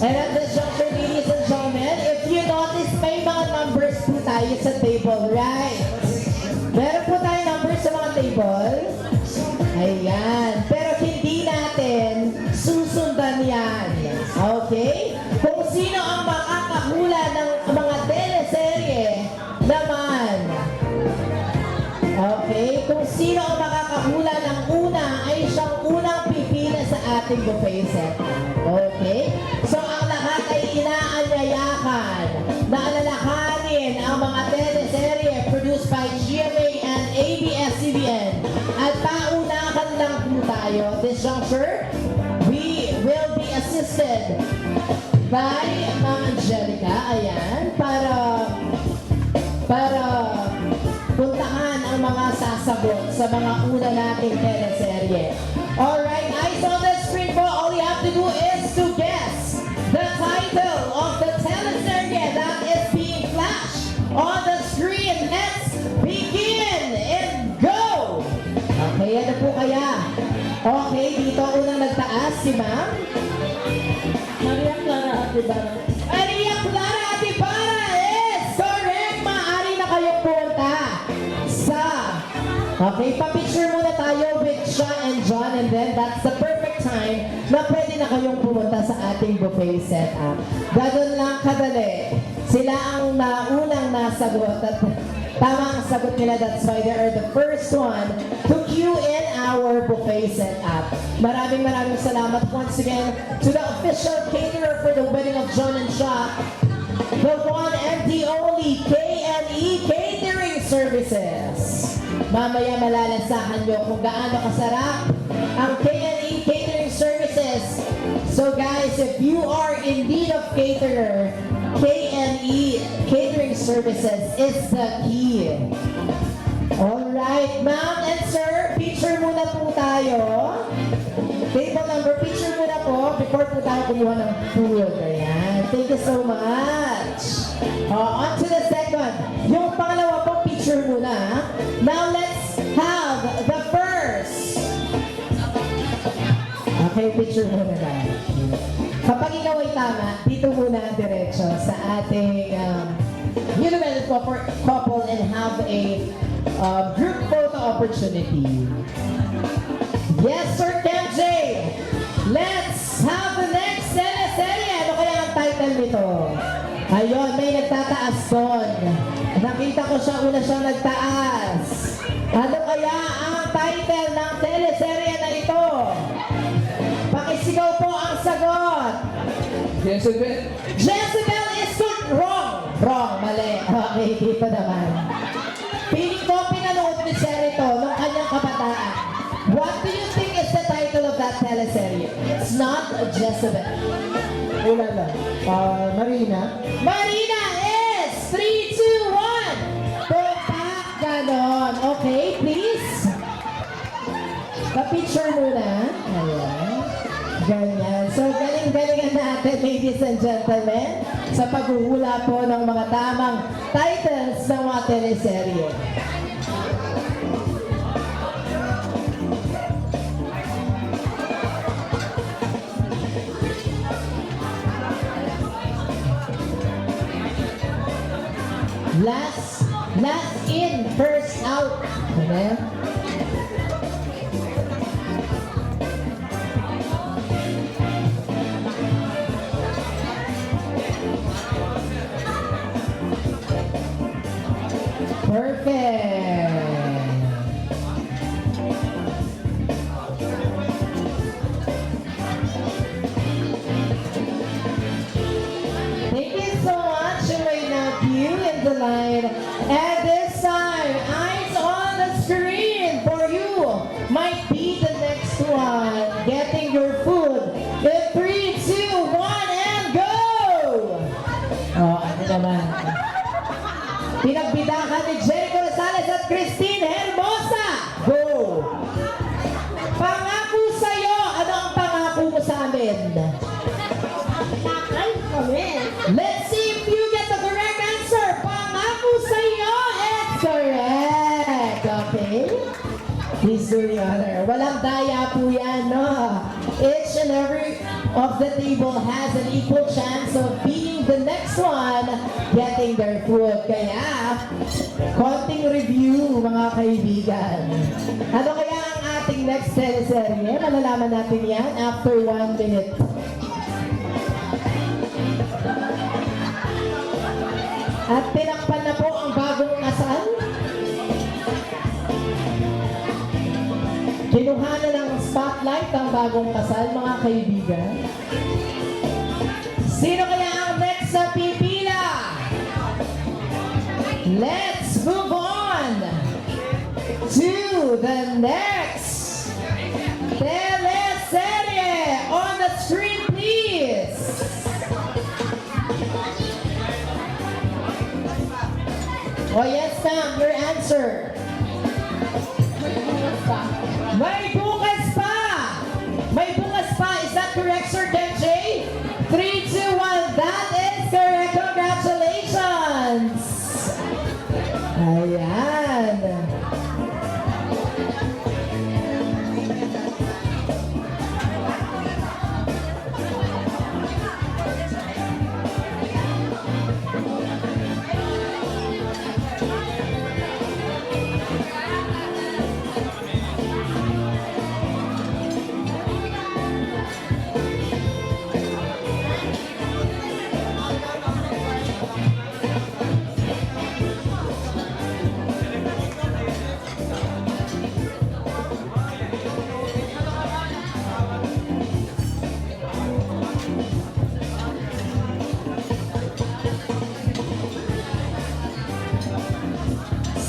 And at this juncture, ladies and gentlemen, if you notice, may mga numbers po tayo sa table, right? Meron po tayo numbers sa mga table. Ayan. Pero hindi natin susundan yan. Okay? Kung sino ang makakahula ng mga teleserye naman. Okay? Kung sino ang makakahula ng una ay siyang unang pipila sa ating buffet set. Okay? So ang lahat ay inaanyayakan na alalahanin ang mga teleserye produced by GMA and ABS-CBN. At paunahan lang po tayo. This juncture, we will be assisted by Ma'am Angelica. Ayan. Para puntahan ang mga sasagot sa mga una nating teleserye. Alright, eyes on the screen po. All you have to do is to guess the title of the teleserye that is being flashed on the screen. Let's begin and go! Okay, ano po kaya? Okay, dito unang nagtaas si Ma'am. Maria Clara Atibara. Maria Clara Atibara is correct. Maaari na kayong punta sa... Okay, pa-picture muna tayo with Sha and John, and then that's the perfect time na pwede na kayong pumunta sa ating buffet setup. Ganun lang kadali. Sila ang unang nasagot at tama ang sagot nila. That's why they are the first one to queue in our buffet setup. Maraming salamat once again to the official caterer for the wedding of John and Sha, the one and the only KNE Catering Services. Mamaya malalasahan nyo kung gaano kasarap ang KNE Catering Services. So guys, if you are in need of caterer, KNE Catering Services is the key. Alright, ma'am and sir, picture muna po tayo. Table number, picture muna po before po tayo kumuha ng food. Ayan, thank you so much. On to the second. Yung pangalawa po, picture muna. Now let's have the first picture muna tayo. Kapag ikaw ay tama, dito muna diretso sa ating newlywed couple and have a group photo opportunity. Yes, Sir KJ! Let's have the next teleserye. Ano kaya ang title nito? Ayun, may nagtataas doon. Nakita ko siya, una siyang nagtaas. Ano kaya ang title ng teleserye na ito? Pakisigaw po ang sagot. Jezebel. Jezebel is wrong. Wrong, mali. Okay, dito naman. Piling ko, pinanood ni Serito nung kanyang kabataan. What do you think is the title of that teleserye? It's not Jezebel. Wala lang. Marina. Marina is 3, 2, 1. Tupak, ganon. Okay, please. Pa-picture muna. Ayan. Ganyan. So, galing-galingan natin, ladies and gentlemen, sa paghuhula po ng mga tamang titles ng mga teleserye. Last in, first out. Okay? Perfect. Thank you so much, Elena Pugh in the line. And this time, eyes on the screen for you. Might be the next one. Getting your food. In 3, 2, 1, and go! Oh, ano naman? Pinagbidakan ni Jericho Rosales at Christine Hermosa. Go! Pangako sa'yo. Ano ang pangako mo sa amin? Let's see if you get the correct answer. Pangako sa'yo. It's correct. Okay? Please do the honor. Walang daya po yan, no? Each and every of the table has an equal chance of being the next one getting their food. Kaya, konting review, mga kaibigan. Ano kaya ang ating next teleserye? Malalaman natin yan after 1 minute. At tinakpan na po ang bagong kasal. Kinuha na ng spotlight ang bagong kasal, mga kaibigan. Sino kaya ang next sa pipila? Let's move on to the next teleserye. On the screen, please. Oh yes, ma'am, your answer. May bukas pa! May bukas pa! Is that correct, Sir Kenji? 3, 2, 1. That is correct. Congratulations! Ayan.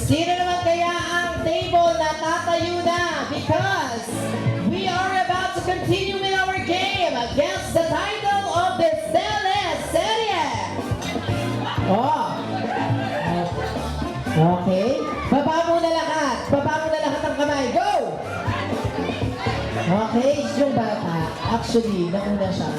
Sino naman kaya ang table na tatayo na? Because we are about to continue with our game against the title of this teleserye. Oh. Okay. Baba muna lahat. Baba muna lahat ng kamay. Go! Okay, yung bata. Actually, nauna siya.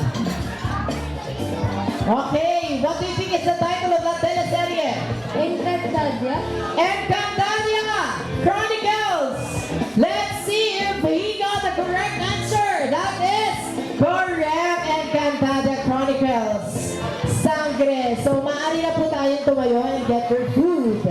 Okay, what do you think is the title of that teleserye? Encantadia. Encantadia Chronicles. Let's see if he got the correct answer. That is get your food.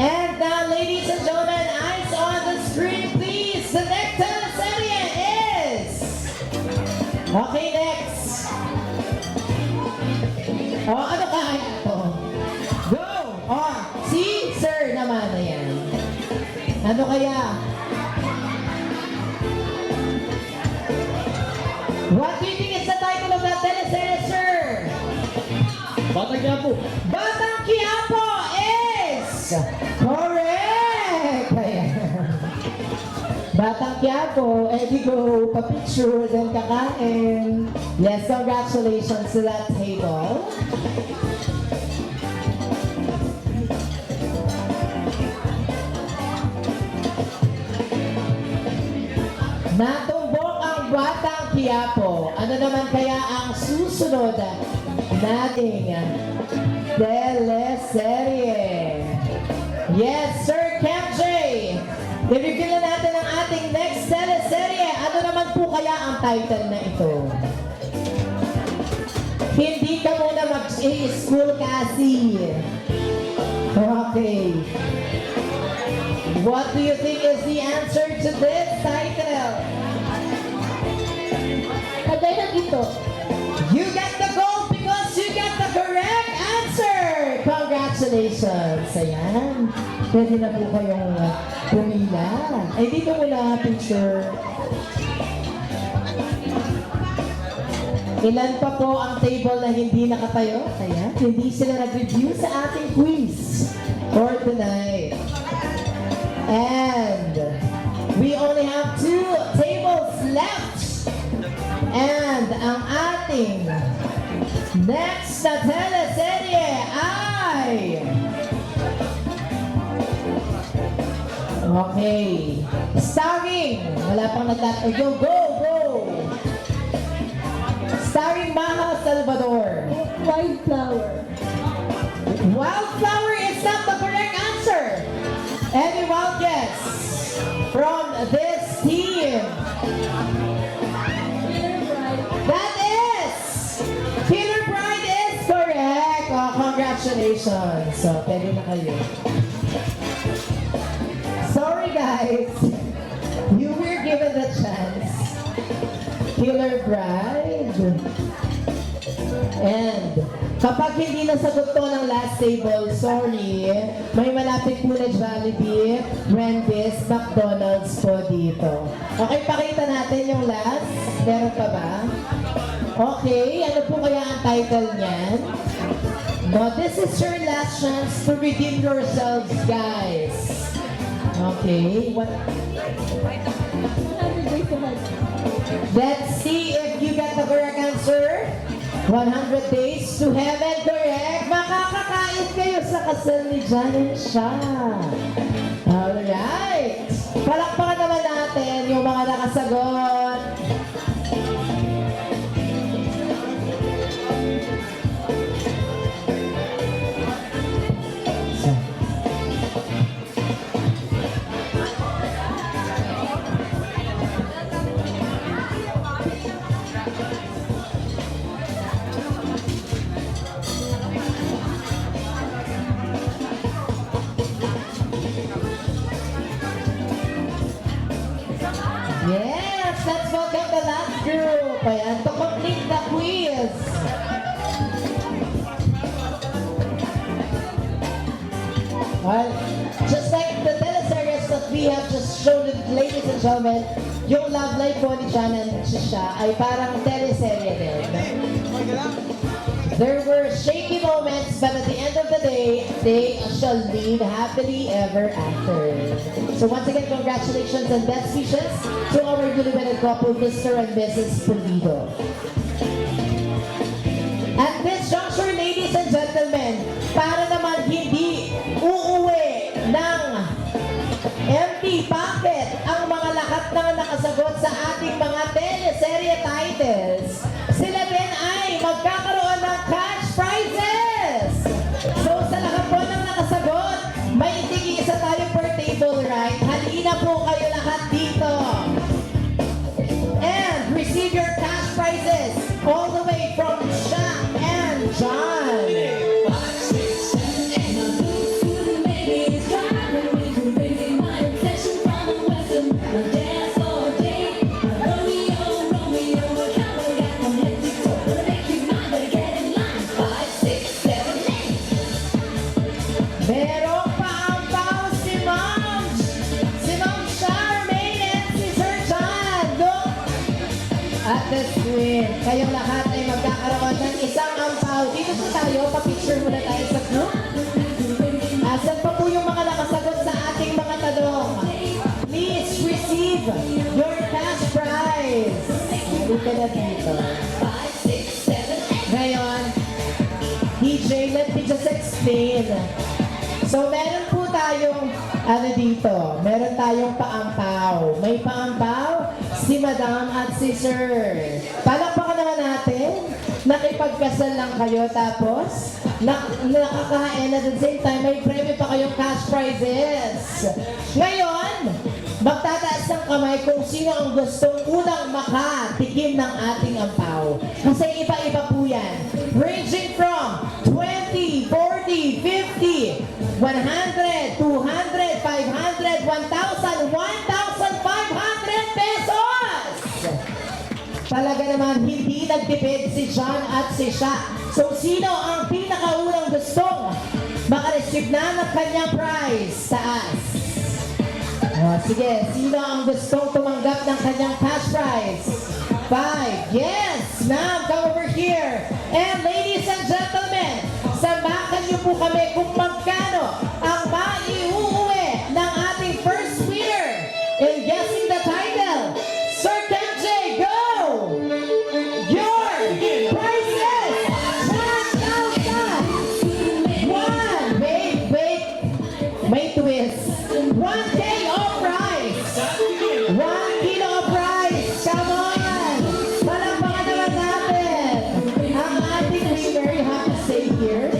And now, ladies and gentlemen, eyes on the screen, please. The next teleserye is... Okay, next. Oh, ano kaya to? Go! Oh, si Sir naman na yan. Ano kaya? What do you think is the title of that teleserye, sir? Batang Quiapo. Batang Quiapo is correct! Ayan. Batang Quiapo, Eddie go, pa-picture, then kakain. Yes, congratulations to that table. Natumbok ang Batang Quiapo. Ano naman kaya ang susunod nating teleserye? Yes, Sir Camp J. I-reveal na natin ang ating next teleserye. Ano naman po kaya ang title na ito? Hindi ka muna mag-school kasi. Okay. What do you think is the answer to this title? Kagaya ng ito. You get the gold because you get the correct answer! Congratulations! Ayan. Pwede na po kayong pumila. Ay, dito muna picture. Ilan pa po ang table na hindi nakatayo? Ayan. Hindi sila nag-review sa ating quiz for tonight. And we only have 2 tables left. And ang ating next na teleserye ay... Okay. Starring, wala pang nagtatanong. Go, go! Starring Maha Salvador. Wildflower. Wildflower is not the correct answer. Any wild guess from this team? That is Killer Bride is correct. Oh, congratulations. So, pwede na kayo. Sorry guys. You were given the chance. Killer Bride. And kapag hindi nasagot to ng last table, sorry, may malapit po na Jollibee, Wendy's, McDonald's po dito. Okay, pakita natin yung last. Meron pa ba? Okay, ano po kaya ang title niyan? No, this is your last chance to redeem yourselves, guys. Okay, what? 100 days to heaven. Let's see if you get the correct answer. 100 days to heaven, correct? Makakakain kayo sa kasal ni Jan and Sha. Alright. Palakpakan naman natin yung mga nakasagot. Yes, let's welcome the last group. Ayan, to complete the quiz. Well, just like the teleseries that we have just shown, ladies and gentlemen, yung love life po ni Jan and Sha ay parang teleserye din. There were shaky moments, but at the end of the day, they shall live happily ever after. So once again, congratulations and best wishes to our newly wedded couple, Mr. and Mrs. Pulido. para naman hindi uuwi ng empty pocket ang mga lahat na nakasagot sa ating mga teleserye titles. Sila din ay magkakaroon ng cash prizes! So sa lahat po ng nakasagot, may tig-isa tayo per table, right? Halina po kayo lahat dito. And receive your cash prizes all the way from Shaq and John. Meron pa ang pao si Ma'am Charmaine and si Sir John. Look at the screen. Kayong lahat ay magkakaroon ng isang ampaw. Dito po tayo, pa-picture muna tayo sa group. Asan pa po yung mga nakasagot sa ating mga tanong? Please receive your cash prize. Halika na dito. Ngayon, DJ, let me just explain. So, meron po tayong, dito, meron tayong paampaw. May paampaw, si Madam at si Sir. Palakpakan naman natin. Nakipagkasal lang kayo, tapos, nakakain at the same time, may premyo pa kayong cash prizes. Ngayon, magtataas ng kamay kung sino ang gustong unang makatikim ng ating ampaw. Kasi iba-iba po yan. Ranging from 20, 40, 50, 100, 200, 500, 1,000, 1,500 pesos! Talaga naman, hindi nagtipid si John at si Shaq. So, sino ang pinakaunang gustong makareceive na ng kanyang prize? Taas. Sige, sino ang gustong tumanggap ng kanyang cash prize? 5. Yes, ma'am, come over here. And ladies and gentlemen, samahan niyo po kami kung magkano ang maiuuwi ng ating first winner in guessing the title. Sir Kenji, go! Your prizes! 1,000! May twist. 1K of prize! 1 kilo of prize! Come on! Palakpakan naman natin ang ating winner. You have to stay here.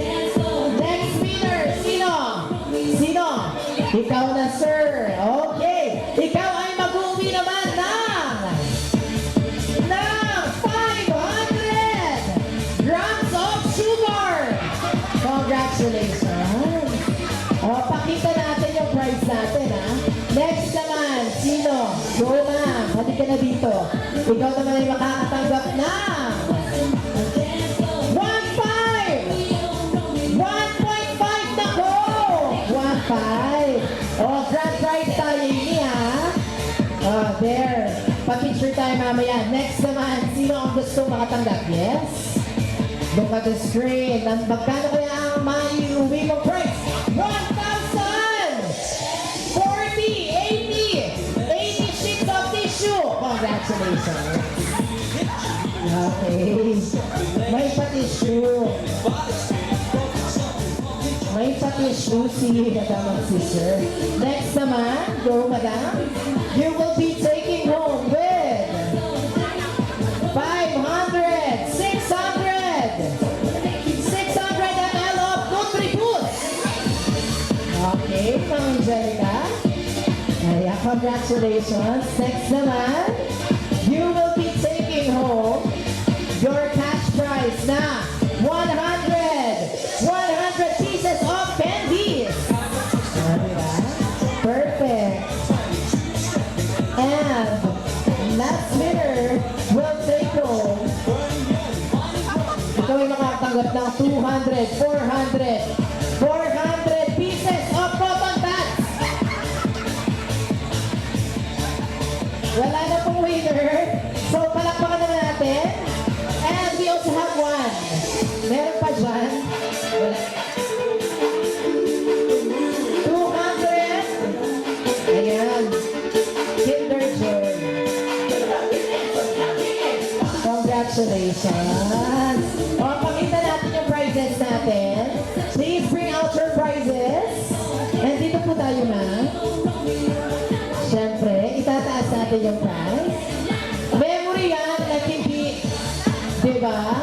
Next winner, sino? Sino? Ikaw na, sir. Okay. Ikaw ay mag-uwi naman ng 500 grams of sugar. Congratulations. Pakita natin yung prize natin, ha? Next naman, sino? Go, ma'am. Halika na dito. Ikaw naman ay makakatanggap ng 1.5! 1.5 na ko! 1.5. Grand prize tayo ini, ha? There. Pa-picture tayo mamaya. Next naman, sino ang gusto makatanggap? Yes? Look at the screen. Magkano kaya ang maiuwi mong prize? 1,000! 40, 80 sheets of tissue. Congratulations. Okay. May pa-tissue. May pa-tissue si Madam at si Sir. Next naman, go Madam. You will be taking home with 500, 600 ml of Nutri-Boost. Okay, Ma'am Angelica. Ayan, congratulations. Next naman, you will be taking home your cash prize na 100 pieces of candies. Diba? Perfect. And last winner will take home. Ikaw ay makatanggap ng 400 pieces of cotton pads. Wala na pong winner. So, palakpakan naman natin. And we also have one. Meron pa dyan. Wala. 200. Ayan. Kinder Joy. Congratulations. O, pakita natin yung prizes natin. Please tayo na. Siyempre, itataas natin yung prize. Memory yan at hindi, di ba?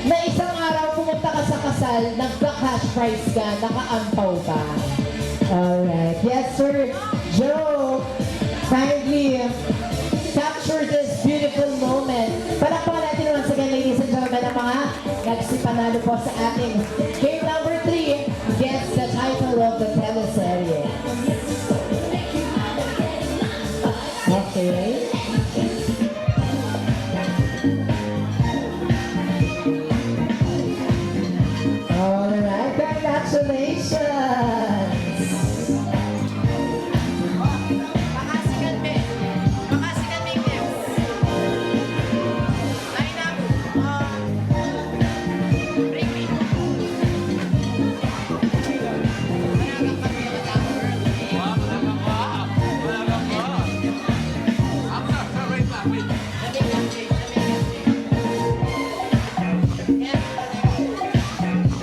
Na isang araw pumunta ka sa kasal, nagka-cash prize ka, naka-ampaw ka. Alright. Yes, sir. Joe, kindly capture this beautiful moment. Palakpakan natin once again, ladies and gentlemen, ang mga nagsipanalo po sa ating game number 3 gets the title of the teleserye. Okay. Alright, congratulations!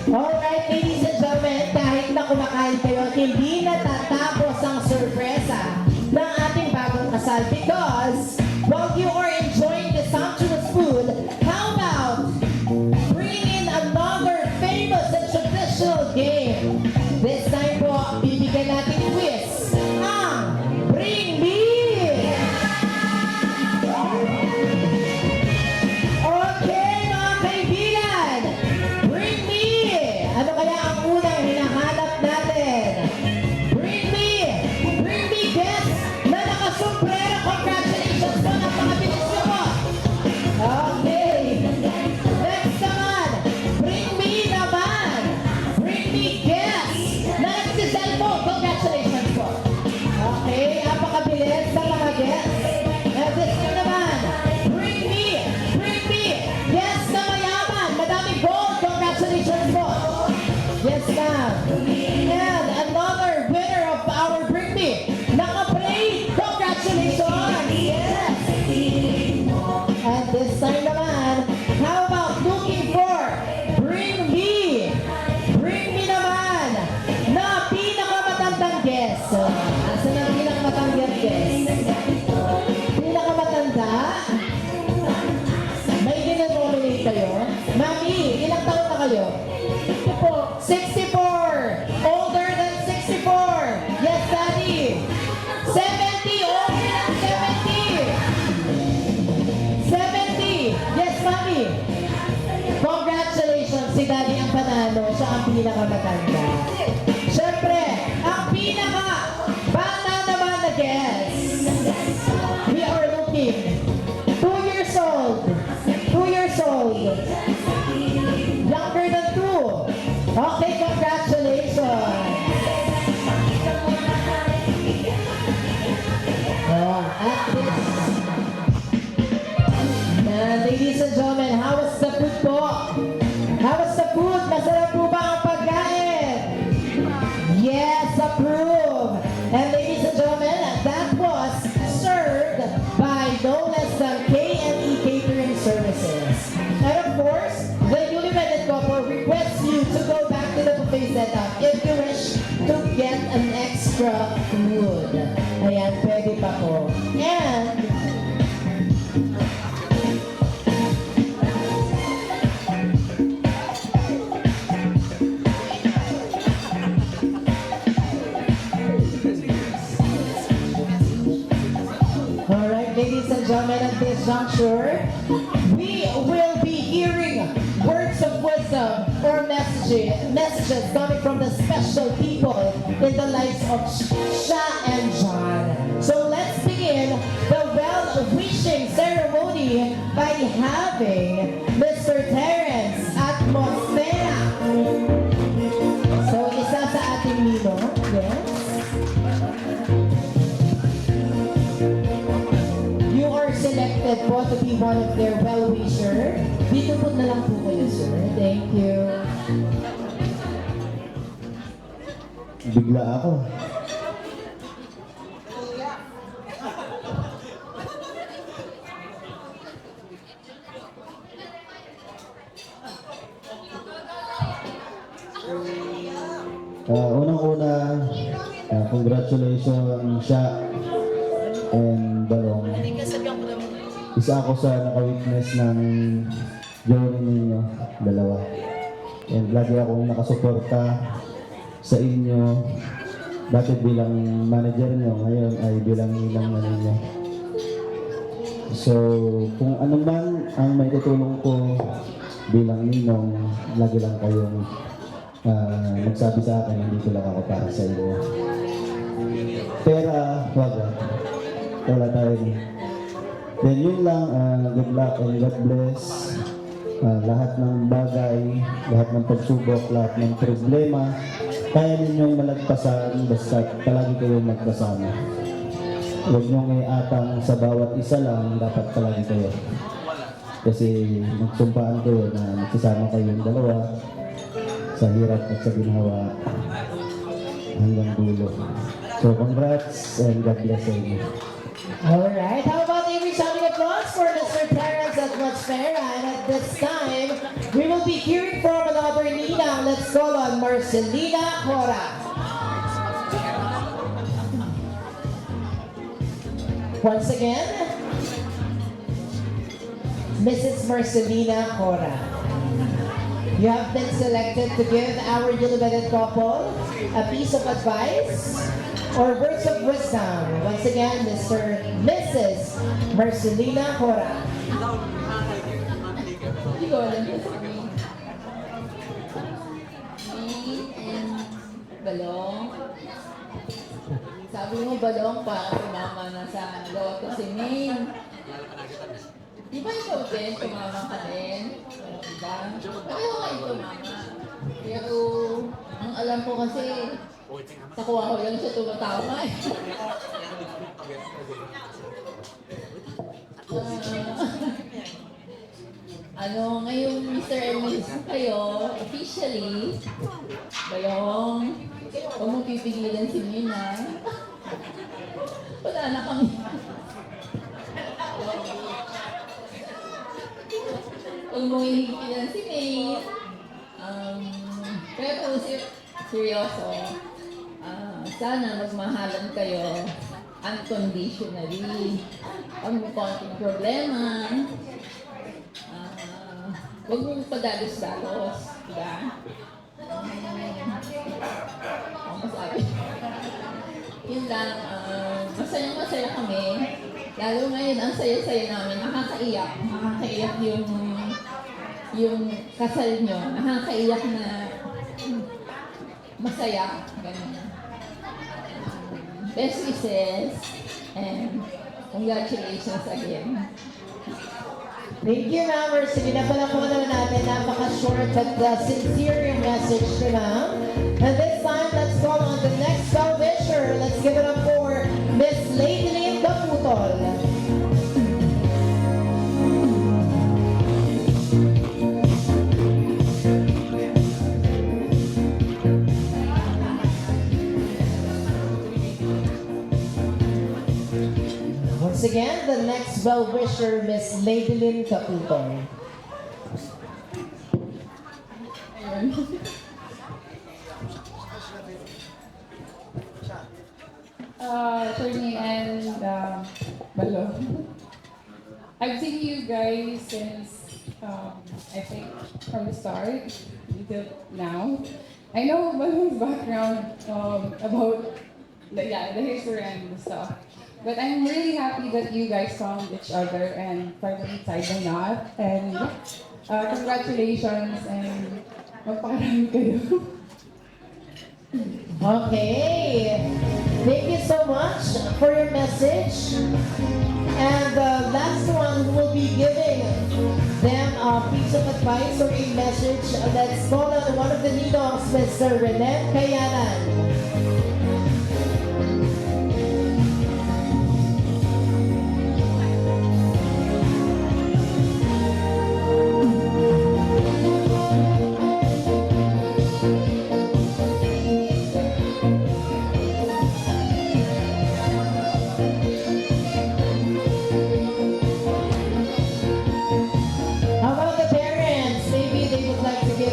Alright, ladies and gentlemen, kahit na kumakain kayo, hindi natatapos ang sorpresa ng ating bagong kasal because while you are enjoying the sumptuous food, how about bringing in another famous and traditional game? This time po, bibigyan natin quiz ang Bring Me! Okay, mga kaibigan! Bring me! Ano kaya ang unang hinahanap natin? Bring me! Bring me guests na nakasombrero! Congratulations po! Napakabilis nyo po! Okay! Next naman! Bring me naman! Bring me guests na nagsiselfone! Congratulations po! Okay, napakabilis ng mga guests. And this one naman, bring me, guests na mayaman, madaming gold, congratulations po. Yes, ma'am. And another winner of our Bring Me, naka-play, congratulations. Yes. And this time naman, how about looking for Bring Me naman, na pinakamatandang guest. Asa na pinakamatandang guest? Pinakamatanda? May ginanominate kayo? Mami, ilang taon na kayo? 64. Older than 64. Yes, Daddy. 70. Older than 70. 70. Yes, Mami. Congratulations. Si Daddy ang panalo. Siya ang pinakamatanda. Siyempre, ang pinaka-bata naman na guest. We are looking 2 years old. 2 years old. Younger than 2. Okay, congratulations. Oh, at this. Ladies and gentlemen, how was the food po? How was the food? Masarap po ba ang pagkain? Yes, approve. And ladies and gentlemen, that was served by no less than K&E Catering Services. And of course, the newly wedded couple requests you to go back to the buffet setup if you wish to get an extra food. Ayan, pwede pa po. And alright, ladies and gentlemen, at this juncture, we will be hearing words of wisdom or messages coming from the special people in the lives of Sha and John. So let's begin the well-wishing ceremony by having Mr. Terence Atmosfera. So isa sa ating nino, yes? You are selected po to be one of their well-wisher. Dito po na lang po kayo, sir. Thank you. Bigla ako. Unang-una, Congratulations siya and Balong. Isa ako sa naka-witness ng journey ninyo, dalawa. And lagi akong nakasuporta sa inyo, dati bilang manager nyo, ngayon ay bilang ilang ninyo. So, kung ano man ang may tutulong ko bilang ninong, lagi lang kayong magsabi sa akin, nandito lang ako para sa inyo. Pera, wag. Wala tayo niya. Then yun lang, good luck and God bless. Lahat ng bagay, lahat ng pagsubok, lahat ng problema, kaya ninyong malagpasan basta palagi kayong magkasama. Huwag niyong iatang sa bawat isa lang, dapat palagi kayo. Kasi nagsumpaan kayo na magsasama kayong dalawa sa hirap at sa ginhawa hanggang dulo. So congrats and God bless sa inyo. Alright, how about a resounding applause for Mr. Terrence Atmosfera? And at this time, we will be hearing from another Ninang. Let's call on Marcelina Cora. Once again, Mrs. Marcelina Cora. You have been selected to give our newly wedded couple a piece of advice or words of wisdom. Once again, Mrs. Marcelina Cora. Hindi ko alam kasi Maine and Balong. Sabi mo Balong pa, tumama na sa loob ko si Maine. Di ba ikaw din, tumama ka din? Diba? Ayaw kayo tumama. Pero, ang alam ko kasi, sa kuha ko lang siya tumatama eh. Ngayong Mr. and Mrs. kayo, officially, Balong, huwag mong pipigilan si Nina. Wala na kami. Huwag mong hihigilan si May. Pero seryoso, sana magmahalan kayo unconditionally. Pag may konting problema, huwag mong padalos-dalos, diba? Ang masabi. Yun lang, masaya kami. Lalo ngayon, ang saya-saya namin, nakakaiyak. Nakakaiyak yung kasal nyo. Nakakaiyak na masaya. Ganun. Best wishes and congratulations again. Thank you, ma'am. Marcelina, pala po naman natin. Napaka-short but sincere yung message ni ma'am. And this time, let's call on the next well-wisher. Let's give it up for Miss Ladyline Caputol. Once again, the next well-wisher, Miss Ladyline Caputol. Tony and Balong. I've seen you guys since I think from the start until now. I know Balong's background about the history and the stuff. But I'm really happy that you guys found each other and finally tied the knot. And congratulations and magpakarami kayo. Okay. Thank you so much for your message. And the last one who will be giving them a piece of advice or a message, let's call on one of the Ninongs, Mr. Rene Kayanan.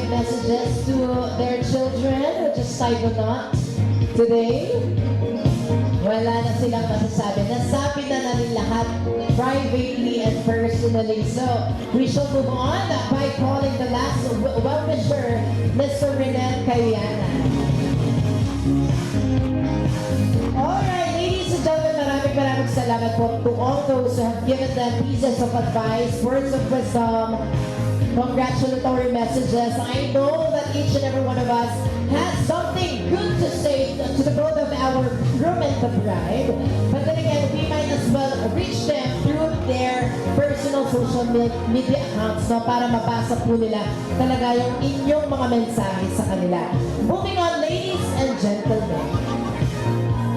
Messages to their children, just tie the knot. Today, wala na silang masasabi. Nasabi na namin lahat privately and personally. So, we shall move on by calling the last well-wisher, Mr. Renel Cayana. Alright, ladies and gentlemen, maraming salamat po to all those who have given them pieces of advice, words of wisdom, congratulatory messages. I know that each and every one of us has something good to say to the both of our groom and the bride. But then again, we might as well reach them through their personal social media accounts, no, para mabasa po nila talaga yung inyong mga mensahe sa kanila. Moving on, ladies and gentlemen.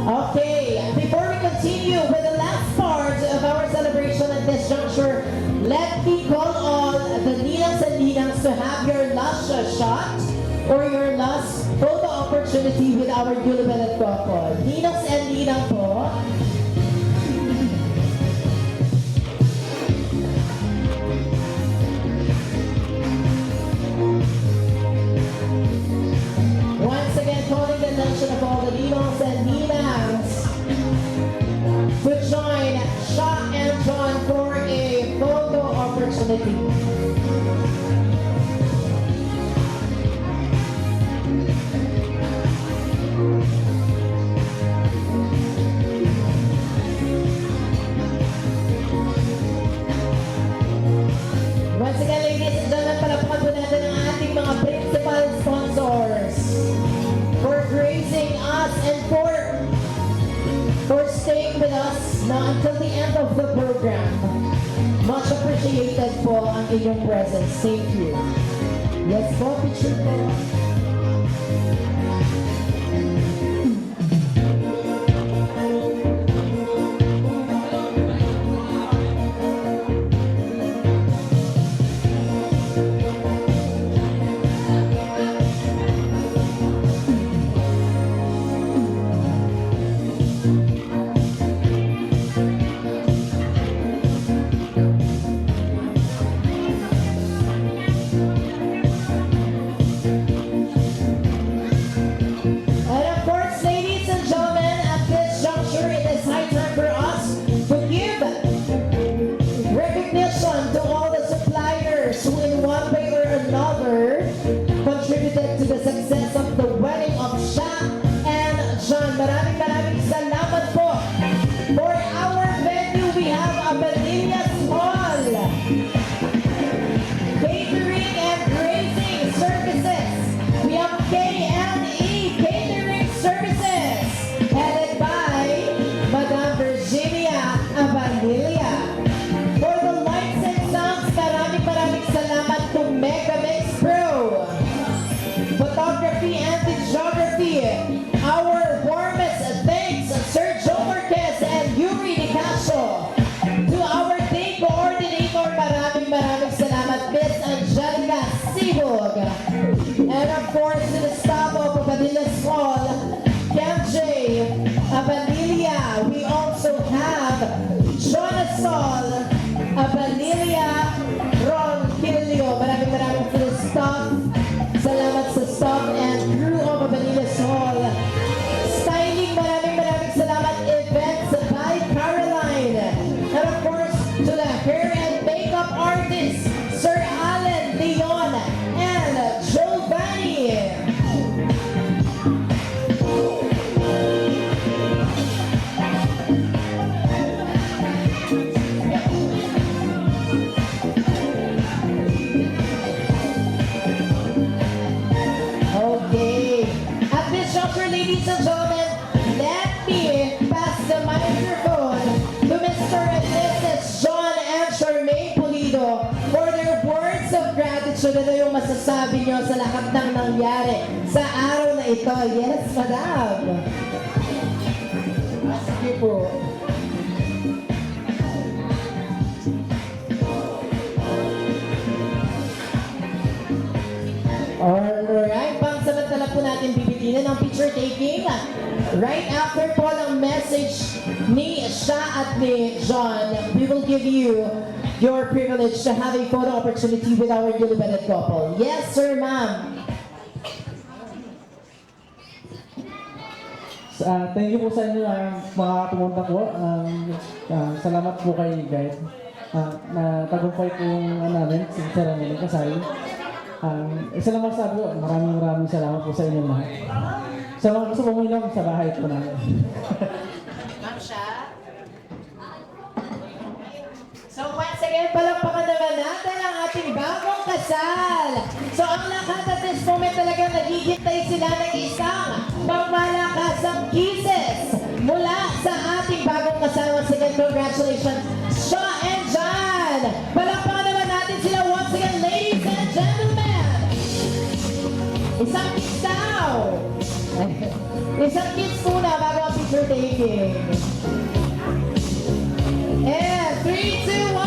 Okay, before we continue with the last part of our celebration at this juncture, let me call on the Ninangs and Ninangs to have your last shot or your last photo opportunity with our newly wedded couple. Ninangs and Ninang po. Once again, calling the attention of all the Ninangs and Ninangs to join Sha and John for a photo opportunity. Once again, ladies and gentlemen, palapakan po natin ang ating mga principal sponsors for gracing us and for staying with us now until the end of the program. Much appreciated po ang inyong presence. Thank you. Yes po, picture po. And of course, ladies and gentlemen, at this juncture, it is high time for us to give recognition to all the suppliers who in one way or another contributed to the success of the wedding of Sha and John. Maraming salamat po. For our venue, we have Abadillas Hall, Catering and Grazing Services. We have K&E Catering Services, headed by Madam Virginia Abadilla. For the lights and sounds, maraming salamat to Megamix Pro. Photography and videography, our warmest thanks, Sir Joe Marquez and Yuri Nicasio. To our day coordinator, maraming salamat, Miss Angelica Sibog. And of course, to the staff of Abadillas Hall, Cam J. Abadilla. We also have Jonas Sol, Abadilla Ronquillo. Maraming to the staff. Salamat sa staff and crew of Abadillas Hall. Styling, maraming salamat. Events by Caroline. And of course, to the hair and makeup artist, Sir Alan Leon and Giovanni. Okay. At this juncture, ladies and gentlemen, let me pass the microphone to Mr. and Mrs. John and Charmaine Pulido for their words of gratitude. Ano yung masasabi nyo sa lahat ng nangyari sa araw na ito? Yes, madam. Sige po. Alright, pangsamantala po natin bibigyan ng picture taking. Right after po ng message ni Sha at ni John, we will give you your privilege to have a photo opportunity with our newly wedded couple. Yes, sir, ma'am. Thank you po sa inyo mga pumunta po. Salamat po kay guide. Na tagumpay po yung namin, si ceremony kasal. Isa lang masabi ko, maraming salamat po sa inyo lahat. Sa mga gusto puminom, sa bahay po namin. Ma'am siya. So once again, palakpakan naman natin ang ating bagong kasal. So ang lahat at this moment talagang naghihintay sila ng isang pagmalakasang kisses mula sa ating bagong kasal. Once again, congratulations, Shaw and John. Palakpakan naman natin sila once again, ladies and gentlemen. Isang kiss daw. Isang kiss muna bago ang picture taking. And 3, 2, 1,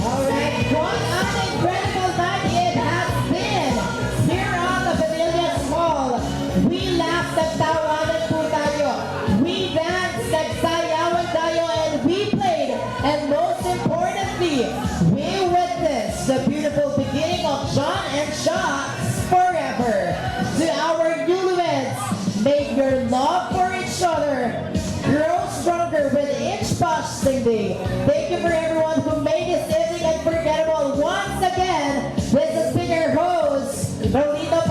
alright, what an incredible night it has been here on the Pavilion Mall. We laughed at tawanan po tayo. We danced, nagsayawan tayo, and we played. And most importantly, we witnessed the beautiful beginning of John and Shaw's forever. To our newlyweds, make your love for each other grow stronger with each passing day. Thank you for everyone who made this evening unforgettable. Once again, this has been your host, Rolito